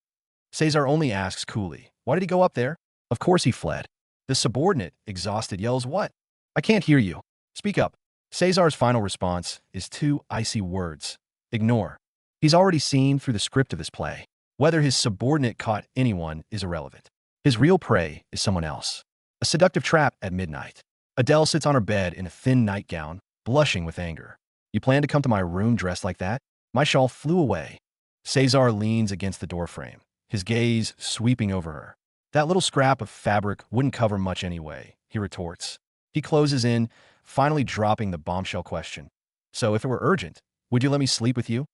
Cesar only asks coolly, "Why did he go up there?" Of course he fled. The subordinate, exhausted, yells, "What? I can't hear you. Speak up." Cesar's final response is two icy words. "Ignore." He's already seen through the script of this play. Whether his subordinate caught anyone is irrelevant. His real prey is someone else. A seductive trap at midnight. Adele sits on her bed in a thin nightgown, blushing with anger. "You plan to come to my room dressed like that?" My shawl flew away. Cesar leans against the doorframe, his gaze sweeping over her. "That little scrap of fabric wouldn't cover much anyway," he retorts. He closes in, finally dropping the bombshell question. "So if it were urgent, would you let me sleep with you?"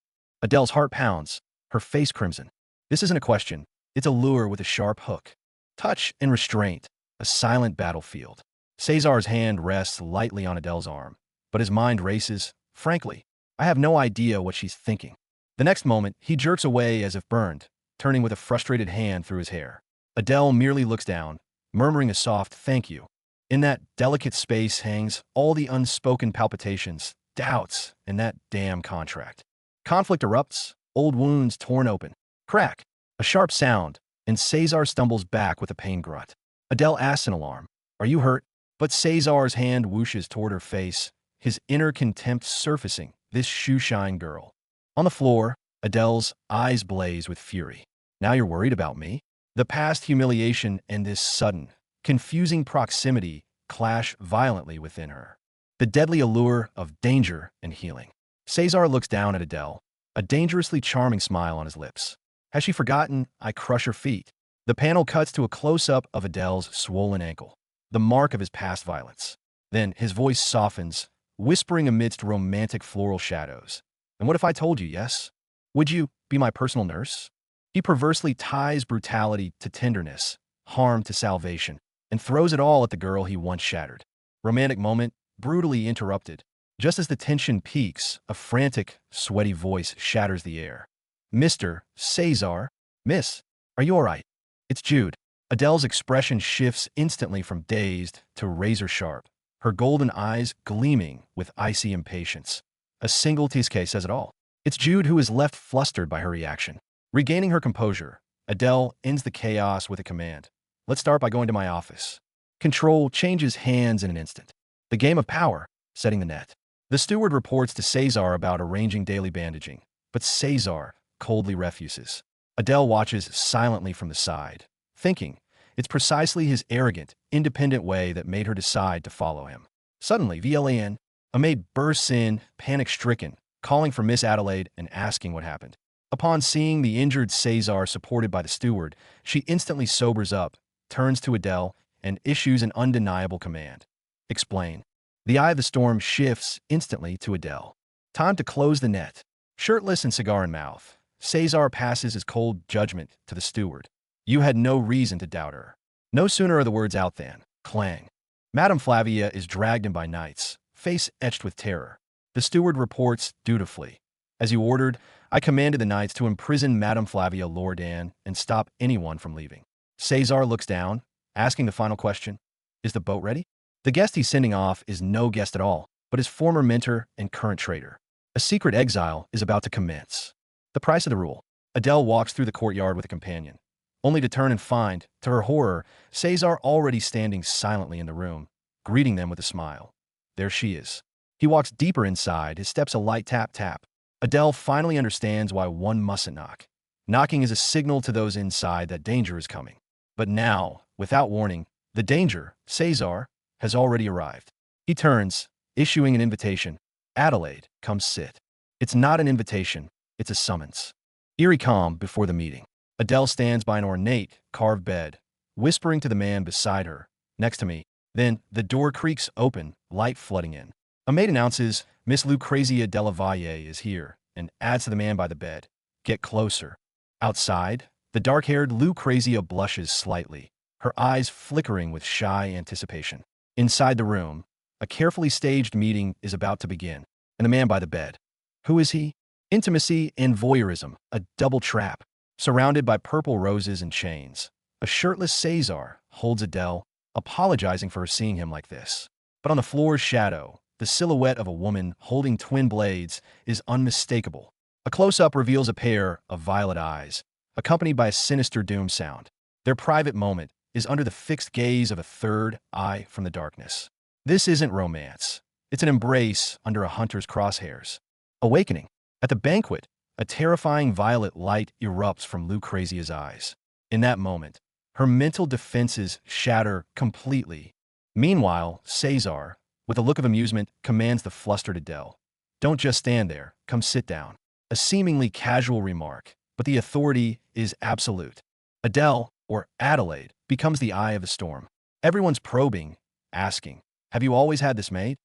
Adele's heart pounds, her face crimson. This isn't a question. It's a lure with a sharp hook. Touch and restraint, a silent battlefield. Cesar's hand rests lightly on Adele's arm, but his mind races. "Frankly, I have no idea what she's thinking." The next moment, he jerks away as if burned, turning with a frustrated hand through his hair. Adele merely looks down, murmuring a soft thank you. In that delicate space hangs all the unspoken palpitations, doubts, and that damn contract. Conflict erupts, old wounds torn open. Crack! A sharp sound, and Cesar stumbles back with a pain grunt. Adele asks in alarm, "Are you hurt?" But Cesar's hand whooshes toward her face, his inner contempt surfacing. This shoeshine girl. On the floor, Adele's eyes blaze with fury. "Now you're worried about me?" The past humiliation and this sudden, confusing proximity clash violently within her. The deadly allure of danger and healing. Cesar looks down at Adele, a dangerously charming smile on his lips. Has she forgotten I crush her feet? The panel cuts to a close-up of Adele's swollen ankle, the mark of his past violence. Then his voice softens, whispering amidst romantic floral shadows. "And what if I told you yes? Would you be my personal nurse?" He perversely ties brutality to tenderness, harm to salvation, and throws it all at the girl he once shattered. Romantic moment, brutally interrupted. Just as the tension peaks, a frantic, sweaty voice shatters the air. "Mr. Cesar? Miss, are you all right?" It's Jude. Adele's expression shifts instantly from dazed to razor-sharp, her golden eyes gleaming with icy impatience. A single TSK says it all. It's Jude who is left flustered by her reaction. Regaining her composure, Adele ends the chaos with a command. "Let's start by going to my office." Control changes hands in an instant. The game of power, setting the net. The steward reports to Cesar about arranging daily bandaging, but Cesar coldly refuses. Adele watches silently from the side, thinking it's precisely his arrogant, independent way that made her decide to follow him. Suddenly, VLAN, a maid bursts in, panic-stricken, calling for Miss Adelaide and asking what happened. Upon seeing the injured Cesar supported by the steward, she instantly sobers up, turns to Adele, and issues an undeniable command. "Explain." The eye of the storm shifts instantly to Adele. Time to close the net. Shirtless and cigar in mouth, Cesar passes his cold judgment to the steward. "You had no reason to doubt her." No sooner are the words out than, clang. Madame Flavia is dragged in by knights, face etched with terror. The steward reports dutifully. "As you ordered, I commanded the knights to imprison Madame Flavia Loredan and stop anyone from leaving." Cesar looks down, asking the final question. "Is the boat ready?" The guest he's sending off is no guest at all, but his former mentor and current traitor. A secret exile is about to commence. The price of the rule. Adele walks through the courtyard with a companion, only to turn and find, to her horror, Cesar already standing silently in the room, greeting them with a smile. There she is. He walks deeper inside, his steps a light tap-tap. Adele finally understands why one mustn't knock. Knocking is a signal to those inside that danger is coming. But now, without warning, the danger, Cesar, has already arrived. He turns, issuing an invitation. "Adelaide, come sit." It's not an invitation, it's a summons. Eerie calm before the meeting. Adele stands by an ornate, carved bed, whispering to the man beside her, "Next to me." Then, the door creaks open, light flooding in. A maid announces, "Miss Lucrezia Della Valle is here," and adds to the man by the bed, "Get closer." Outside, the dark-haired Lucrezia blushes slightly, her eyes flickering with shy anticipation. Inside the room, a carefully staged meeting is about to begin, and the man by the bed. Who is he? Intimacy and voyeurism, a double trap. Surrounded by purple roses and chains, a shirtless Cesar holds Adele, apologizing for seeing him like this. But on the floor's shadow, the silhouette of a woman holding twin blades is unmistakable. A close-up reveals a pair of violet eyes, accompanied by a sinister doom sound. Their private moment is under the fixed gaze of a third eye from the darkness. This isn't romance. It's an embrace under a hunter's crosshairs. Awakening. At the banquet, a terrifying violet light erupts from Lucrezia's eyes. In that moment, her mental defenses shatter completely. Meanwhile, Cesar, with a look of amusement, commands the flustered Adele. "Don't just stand there, come sit down." A seemingly casual remark, but the authority is absolute. Adele, or Adelaide, becomes the eye of the storm. Everyone's probing, asking, "Have you always had this maid?"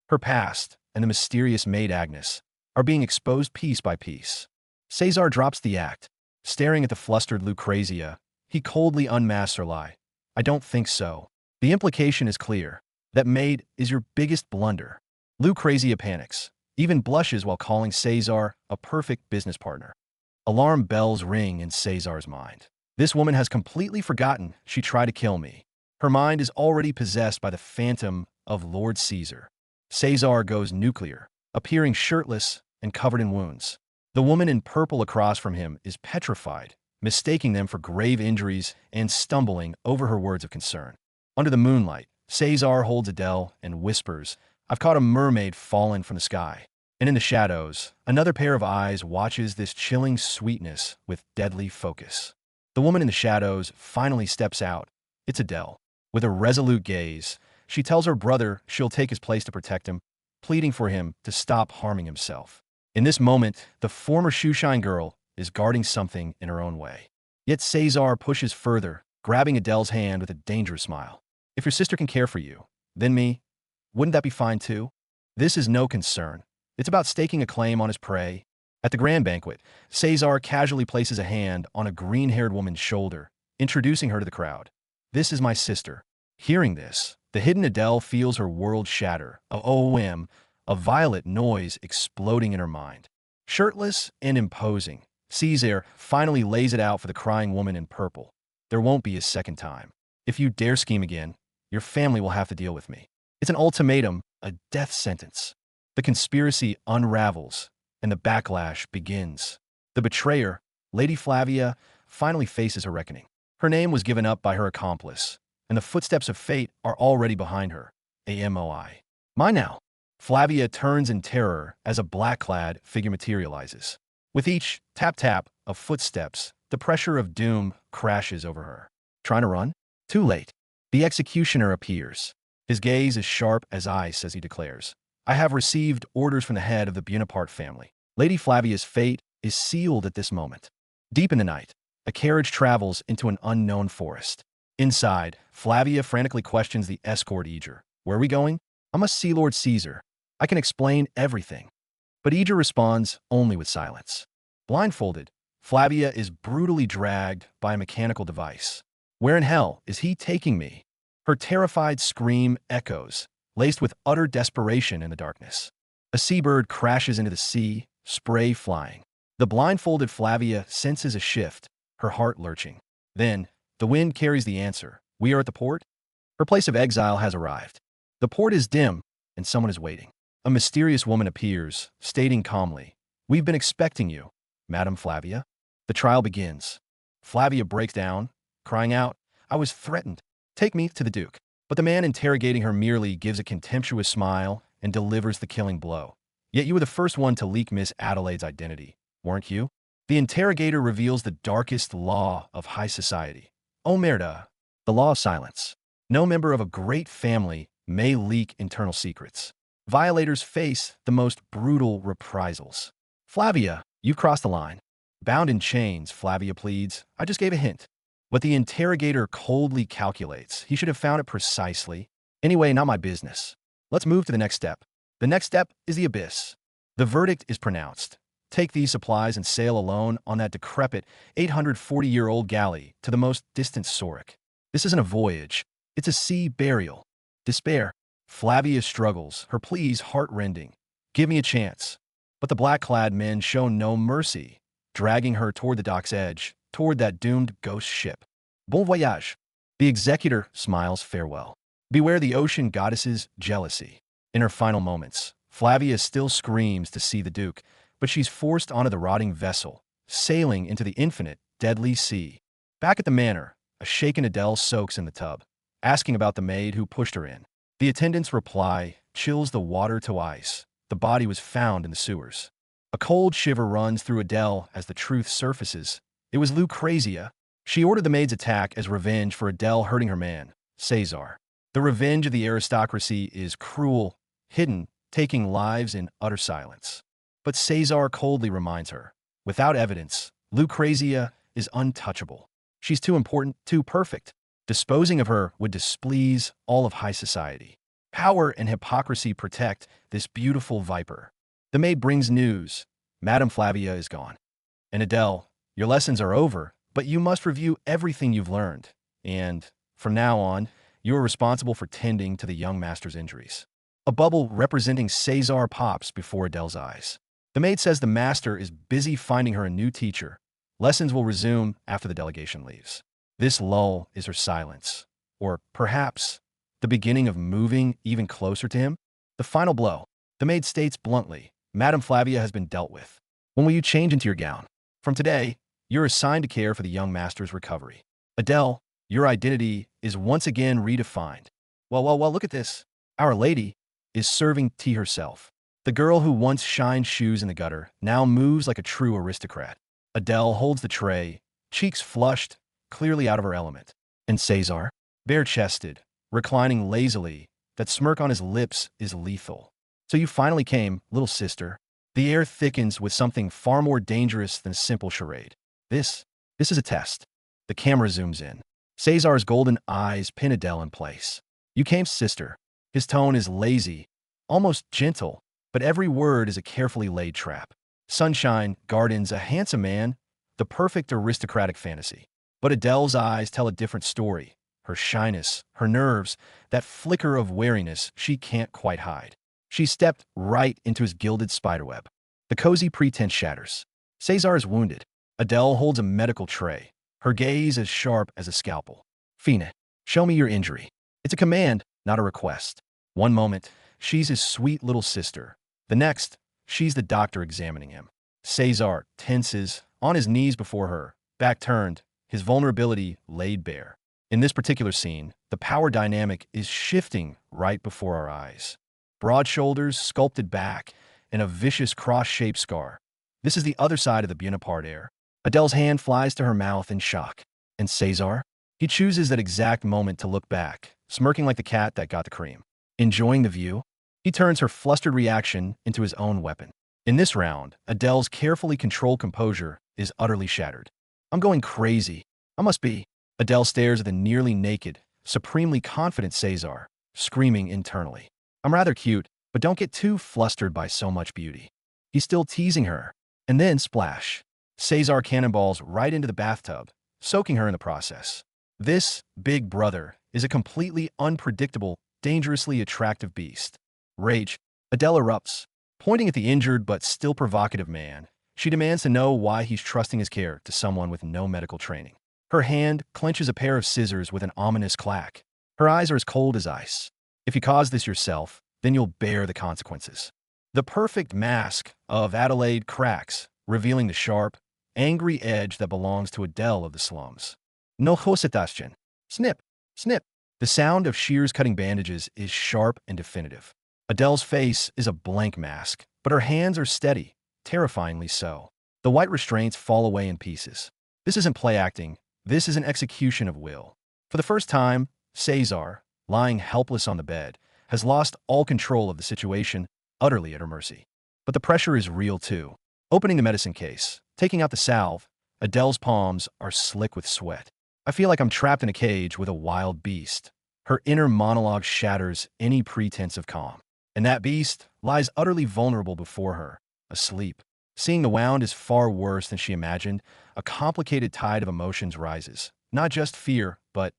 Her past, and the mysterious maid Agnes, are being exposed piece by piece. Cesar drops the act. Staring at the flustered Lucrezia, he coldly unmasks her lie. "I don't think so." The implication is clear. That maid is your biggest blunder. Lucrezia panics, even blushes while calling Cesar a perfect business partner. Alarm bells ring in Cesar's mind. This woman has completely forgotten she tried to kill me. Her mind is already possessed by the phantom of Lord Caesar. Cesar goes nuclear, appearing shirtless and covered in wounds. The woman in purple across from him is petrified, mistaking them for grave injuries and stumbling over her words of concern. Under the moonlight, Cesar holds Adele and whispers, "I've caught a mermaid fallen from the sky." And in the shadows, another pair of eyes watches this chilling sweetness with deadly focus. The woman in the shadows finally steps out. It's Adele. With a resolute gaze, she tells her brother she'll take his place to protect him, pleading for him to stop harming himself. In this moment, the former shoeshine girl is guarding something in her own way. Yet Cesar pushes further, grabbing Adele's hand with a dangerous smile. "If your sister can care for you, then me, wouldn't that be fine too?" This is no concern. It's about staking a claim on his prey. At the grand banquet, Cesar casually places a hand on a green-haired woman's shoulder, introducing her to the crowd. "This is my sister." Hearing this, the hidden Adele feels her world shatter. A violent noise exploding in her mind. Shirtless and imposing, Caesar finally lays it out for the crying woman in purple. "There won't be a second time. If you dare scheme again, your family will have to deal with me." It's an ultimatum, a death sentence. The conspiracy unravels, and the backlash begins. The betrayer, Lady Flavia, finally faces her reckoning. Her name was given up by her accomplice, and the footsteps of fate are already behind her. AMOI. "Mine now." Flavia turns in terror as a black-clad figure materializes. With each tap-tap of footsteps, the pressure of doom crashes over her. Trying to run? Too late. The executioner appears. His gaze is sharp as ice as he declares, "I have received orders from the head of the Bonaparte family." Lady Flavia's fate is sealed at this moment. Deep in the night, a carriage travels into an unknown forest. Inside, Flavia frantically questions the escort Eager. "Where are we going?" "I must see Lord Caesar. I can explain everything." But Eager responds only with silence. Blindfolded, Flavia is brutally dragged by a mechanical device. "Where in hell is he taking me?" Her terrified scream echoes, laced with utter desperation in the darkness. A seabird crashes into the sea, spray flying. The blindfolded Flavia senses a shift, her heart lurching. Then, the wind carries the answer. "We are at the port." Her place of exile has arrived. The port is dim, and someone is waiting. A mysterious woman appears, stating calmly, "We've been expecting you, Madame Flavia." The trial begins. Flavia breaks down, crying out, "I was threatened. Take me to the Duke." But the man interrogating her merely gives a contemptuous smile and delivers the killing blow. "Yet you were the first one to leak Miss Adelaide's identity, weren't you?" The interrogator reveals the darkest law of high society. Omerta, the law of silence. No member of a great family may leak internal secrets. Violators face the most brutal reprisals. "Flavia, you've crossed the line." Bound in chains, Flavia pleads, "I just gave a hint." But the interrogator coldly calculates. He should have found it precisely. "Anyway, not my business. Let's move to the next step." The next step is the abyss. The verdict is pronounced. Take these supplies and sail alone on that decrepit 840-year-old galley to the most distant Sorek. This isn't a voyage. It's a sea burial. Despair. Flavia struggles, her pleas heart-rending. "Give me a chance." But the black-clad men show no mercy, dragging her toward the dock's edge, toward that doomed ghost ship. Bon voyage. The executor smiles farewell. Beware the ocean goddess's jealousy. In her final moments, Flavia still screams to see the Duke, but she's forced onto the rotting vessel, sailing into the infinite, deadly sea. Back at the manor, a shaken Adele soaks in the tub, asking about the maid who pushed her in. The attendant's reply chills the water to ice. The body was found in the sewers. A cold shiver runs through Adele as the truth surfaces. It was Lucrezia. She ordered the maid's attack as revenge for Adele hurting her man, Cesar. The revenge of the aristocracy is cruel, hidden, taking lives in utter silence. But Cesar coldly reminds her, without evidence, Lucrezia is untouchable. She's too important, too perfect. Disposing of her would displease all of high society. Power and hypocrisy protect this beautiful viper. The maid brings news. Madame Flavia is gone. And Adele, your lessons are over, but you must review everything you've learned. And, from now on, you are responsible for tending to the young master's injuries. A bubble representing Cesar pops before Adele's eyes. The maid says the master is busy finding her a new teacher. Lessons will resume after the delegation leaves. This lull is her silence, or perhaps the beginning of moving even closer to him. The final blow. The maid states bluntly, Madame Flavia has been dealt with. When will you change into your gown? From today, you're assigned to care for the young master's recovery. Adele, your identity is once again redefined. Well, look at this. Our lady is serving tea herself. The girl who once shined shoes in the gutter now moves like a true aristocrat. Adele holds the tray, cheeks flushed, clearly out of her element. And Cesar, bare-chested, reclining lazily, that smirk on his lips is lethal. So you finally came, little sister. The air thickens with something far more dangerous than a simple charade. This is a test. The camera zooms in. Cesar's golden eyes pin Adele in place. You came, sister. His tone is lazy, almost gentle, but every word is a carefully laid trap. Sunshine, gardens, a handsome man, the perfect aristocratic fantasy. But Adele's eyes tell a different story. Her shyness, her nerves, that flicker of wariness she can't quite hide. She stepped right into his gilded spiderweb. The cozy pretense shatters. Cesar is wounded. Adele holds a medical tray, her gaze as sharp as a scalpel. Fine, show me your injury. It's a command, not a request. One moment, she's his sweet little sister. The next, she's the doctor examining him. Cesar tenses, on his knees before her, back turned, his vulnerability laid bare. In this particular scene, the power dynamic is shifting right before our eyes. Broad shoulders, sculpted back, and a vicious cross-shaped scar. This is the other side of the Bonaparte air. Adele's hand flies to her mouth in shock. And Cesar? He chooses that exact moment to look back, smirking like the cat that got the cream. Enjoying the view? He turns her flustered reaction into his own weapon. In this round, Adele's carefully controlled composure is utterly shattered. I'm going crazy. I must be. Adele stares at the nearly naked, supremely confident Cesar, screaming internally. I'm rather cute, but don't get too flustered by so much beauty. He's still teasing her. And then splash. Cesar cannonballs right into the bathtub, soaking her in the process. This big brother is a completely unpredictable, dangerously attractive beast. Rage. Adele erupts. Pointing at the injured but still provocative man, she demands to know why he's trusting his care to someone with no medical training. Her hand clenches a pair of scissors with an ominous clack. Her eyes are as cold as ice. If you cause this yourself, then you'll bear the consequences. The perfect mask of Adelaide cracks, revealing the sharp, angry edge that belongs to Adele of the slums. No hositashchen. Snip, snip. The sound of shears cutting bandages is sharp and definitive. Adele's face is a blank mask, but her hands are steady, terrifyingly so. The white restraints fall away in pieces. This isn't play acting. This is an execution of will. For the first time, Cesar, lying helpless on the bed, has lost all control of the situation, utterly at her mercy. But the pressure is real too. Opening the medicine case, taking out the salve, Adele's palms are slick with sweat. I feel like I'm trapped in a cage with a wild beast. Her inner monologue shatters any pretense of calm. And that beast lies utterly vulnerable before her, asleep. Seeing the wound is far worse than she imagined. A complicated tide of emotions rises. Not just fear, but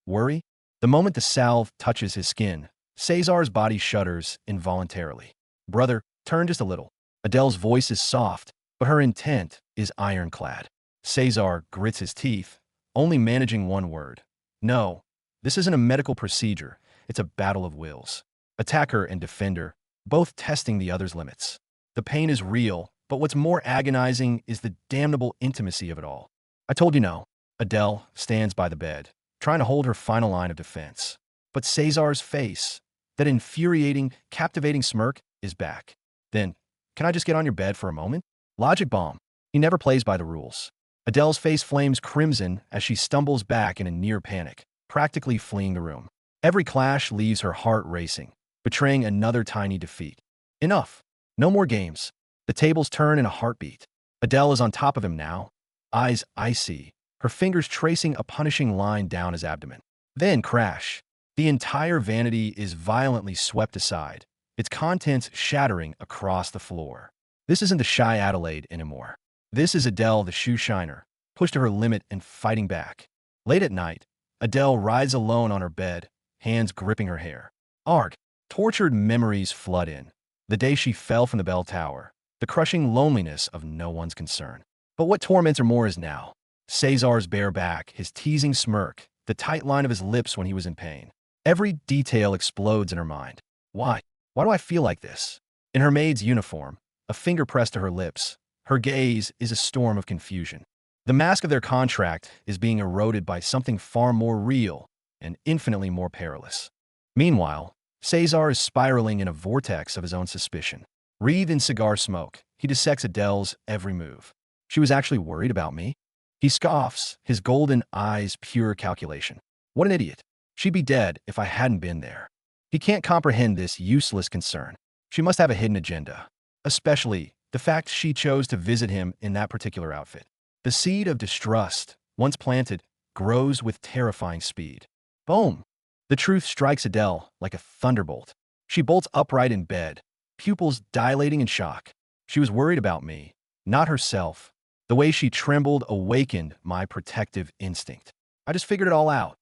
worry. The moment the salve touches his skin, Cesar's body shudders involuntarily. Brother, turn just a little. Adele's voice is soft, but her intent is ironclad. Cesar grits his teeth, only managing one word. No, this isn't a medical procedure. It's a battle of wills. Attacker and defender, both testing the other's limits. The pain is real, but what's more agonizing is the damnable intimacy of it all. I told you no. Adele stands by the bed, trying to hold her final line of defense. But Cesar's face, that infuriating, captivating smirk, is back. Then, can I just get on your bed for a moment? Logic bomb. He never plays by the rules. Adele's face flames crimson as she stumbles back in a near panic, practically fleeing the room. Every clash leaves her heart racing, betraying another tiny defeat. Enough. No more games. The tables turn in a heartbeat. Adele is on top of him now, eyes icy, her fingers tracing a punishing line down his abdomen. Then crash. The entire vanity is violently swept aside, its contents shattering across the floor. This isn't the shy Adelaide anymore. This is Adele the shoe shiner, pushed to her limit and fighting back. Late at night, Adele rides alone on her bed, hands gripping her hair. Arg! Tortured memories flood in. The day she fell from the bell tower, the crushing loneliness of no one's concern. But what torments her more is now. Cesar's bare back, his teasing smirk, the tight line of his lips when he was in pain. Every detail explodes in her mind. Why? Why do I feel like this? In her maid's uniform, a finger pressed to her lips, her gaze is a storm of confusion. The mask of their contract is being eroded by something far more real and infinitely more perilous. Meanwhile, Cesar is spiraling in a vortex of his own suspicion. Wreathed in cigar smoke, he dissects Adele's every move. She was actually worried about me? He scoffs, his golden eyes pure calculation. What an idiot. She'd be dead if I hadn't been there. He can't comprehend this useless concern. She must have a hidden agenda. Especially the fact she chose to visit him in that particular outfit. The seed of distrust, once planted, grows with terrifying speed. Boom! The truth strikes Adele like a thunderbolt. She bolts upright in bed, pupils dilating in shock. She was worried about me, not herself. The way she trembled awakened my protective instinct. I just figured it all out.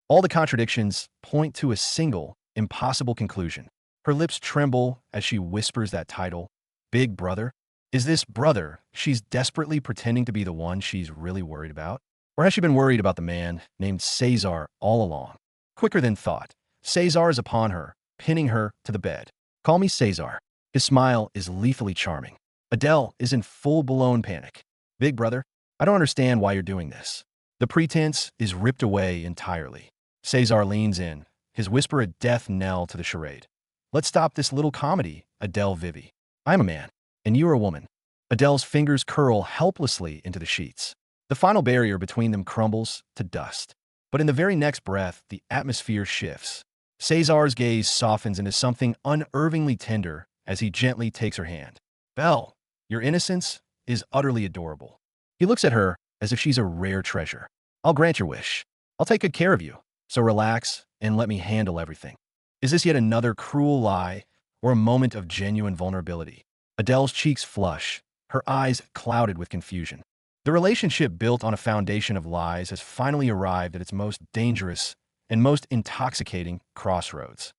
All the contradictions point to a single, impossible conclusion. Her lips tremble as she whispers that title, Big Brother. Is this brother she's desperately pretending to be the one she's really worried about? Or has she been worried about the man named Cesar all along? Quicker than thought, Cesar is upon her, pinning her to the bed. Call me Cesar. His smile is lethally charming. Adele is in full-blown panic. Big Brother, I don't understand why you're doing this. The pretense is ripped away entirely. Cesar leans in, his whisper a death knell to the charade. Let's stop this little comedy, Adele Vivi. I'm a man, and you're a woman. Adele's fingers curl helplessly into the sheets. The final barrier between them crumbles to dust. But in the very next breath, the atmosphere shifts. Cesar's gaze softens into something unervingly tender as he gently takes her hand. Belle, your innocence is utterly adorable. He looks at her as if she's a rare treasure. I'll grant your wish. I'll take good care of you. So relax and let me handle everything. Is this yet another cruel lie or a moment of genuine vulnerability? Adele's cheeks flush, her eyes clouded with confusion. The relationship built on a foundation of lies has finally arrived at its most dangerous and most intoxicating crossroads.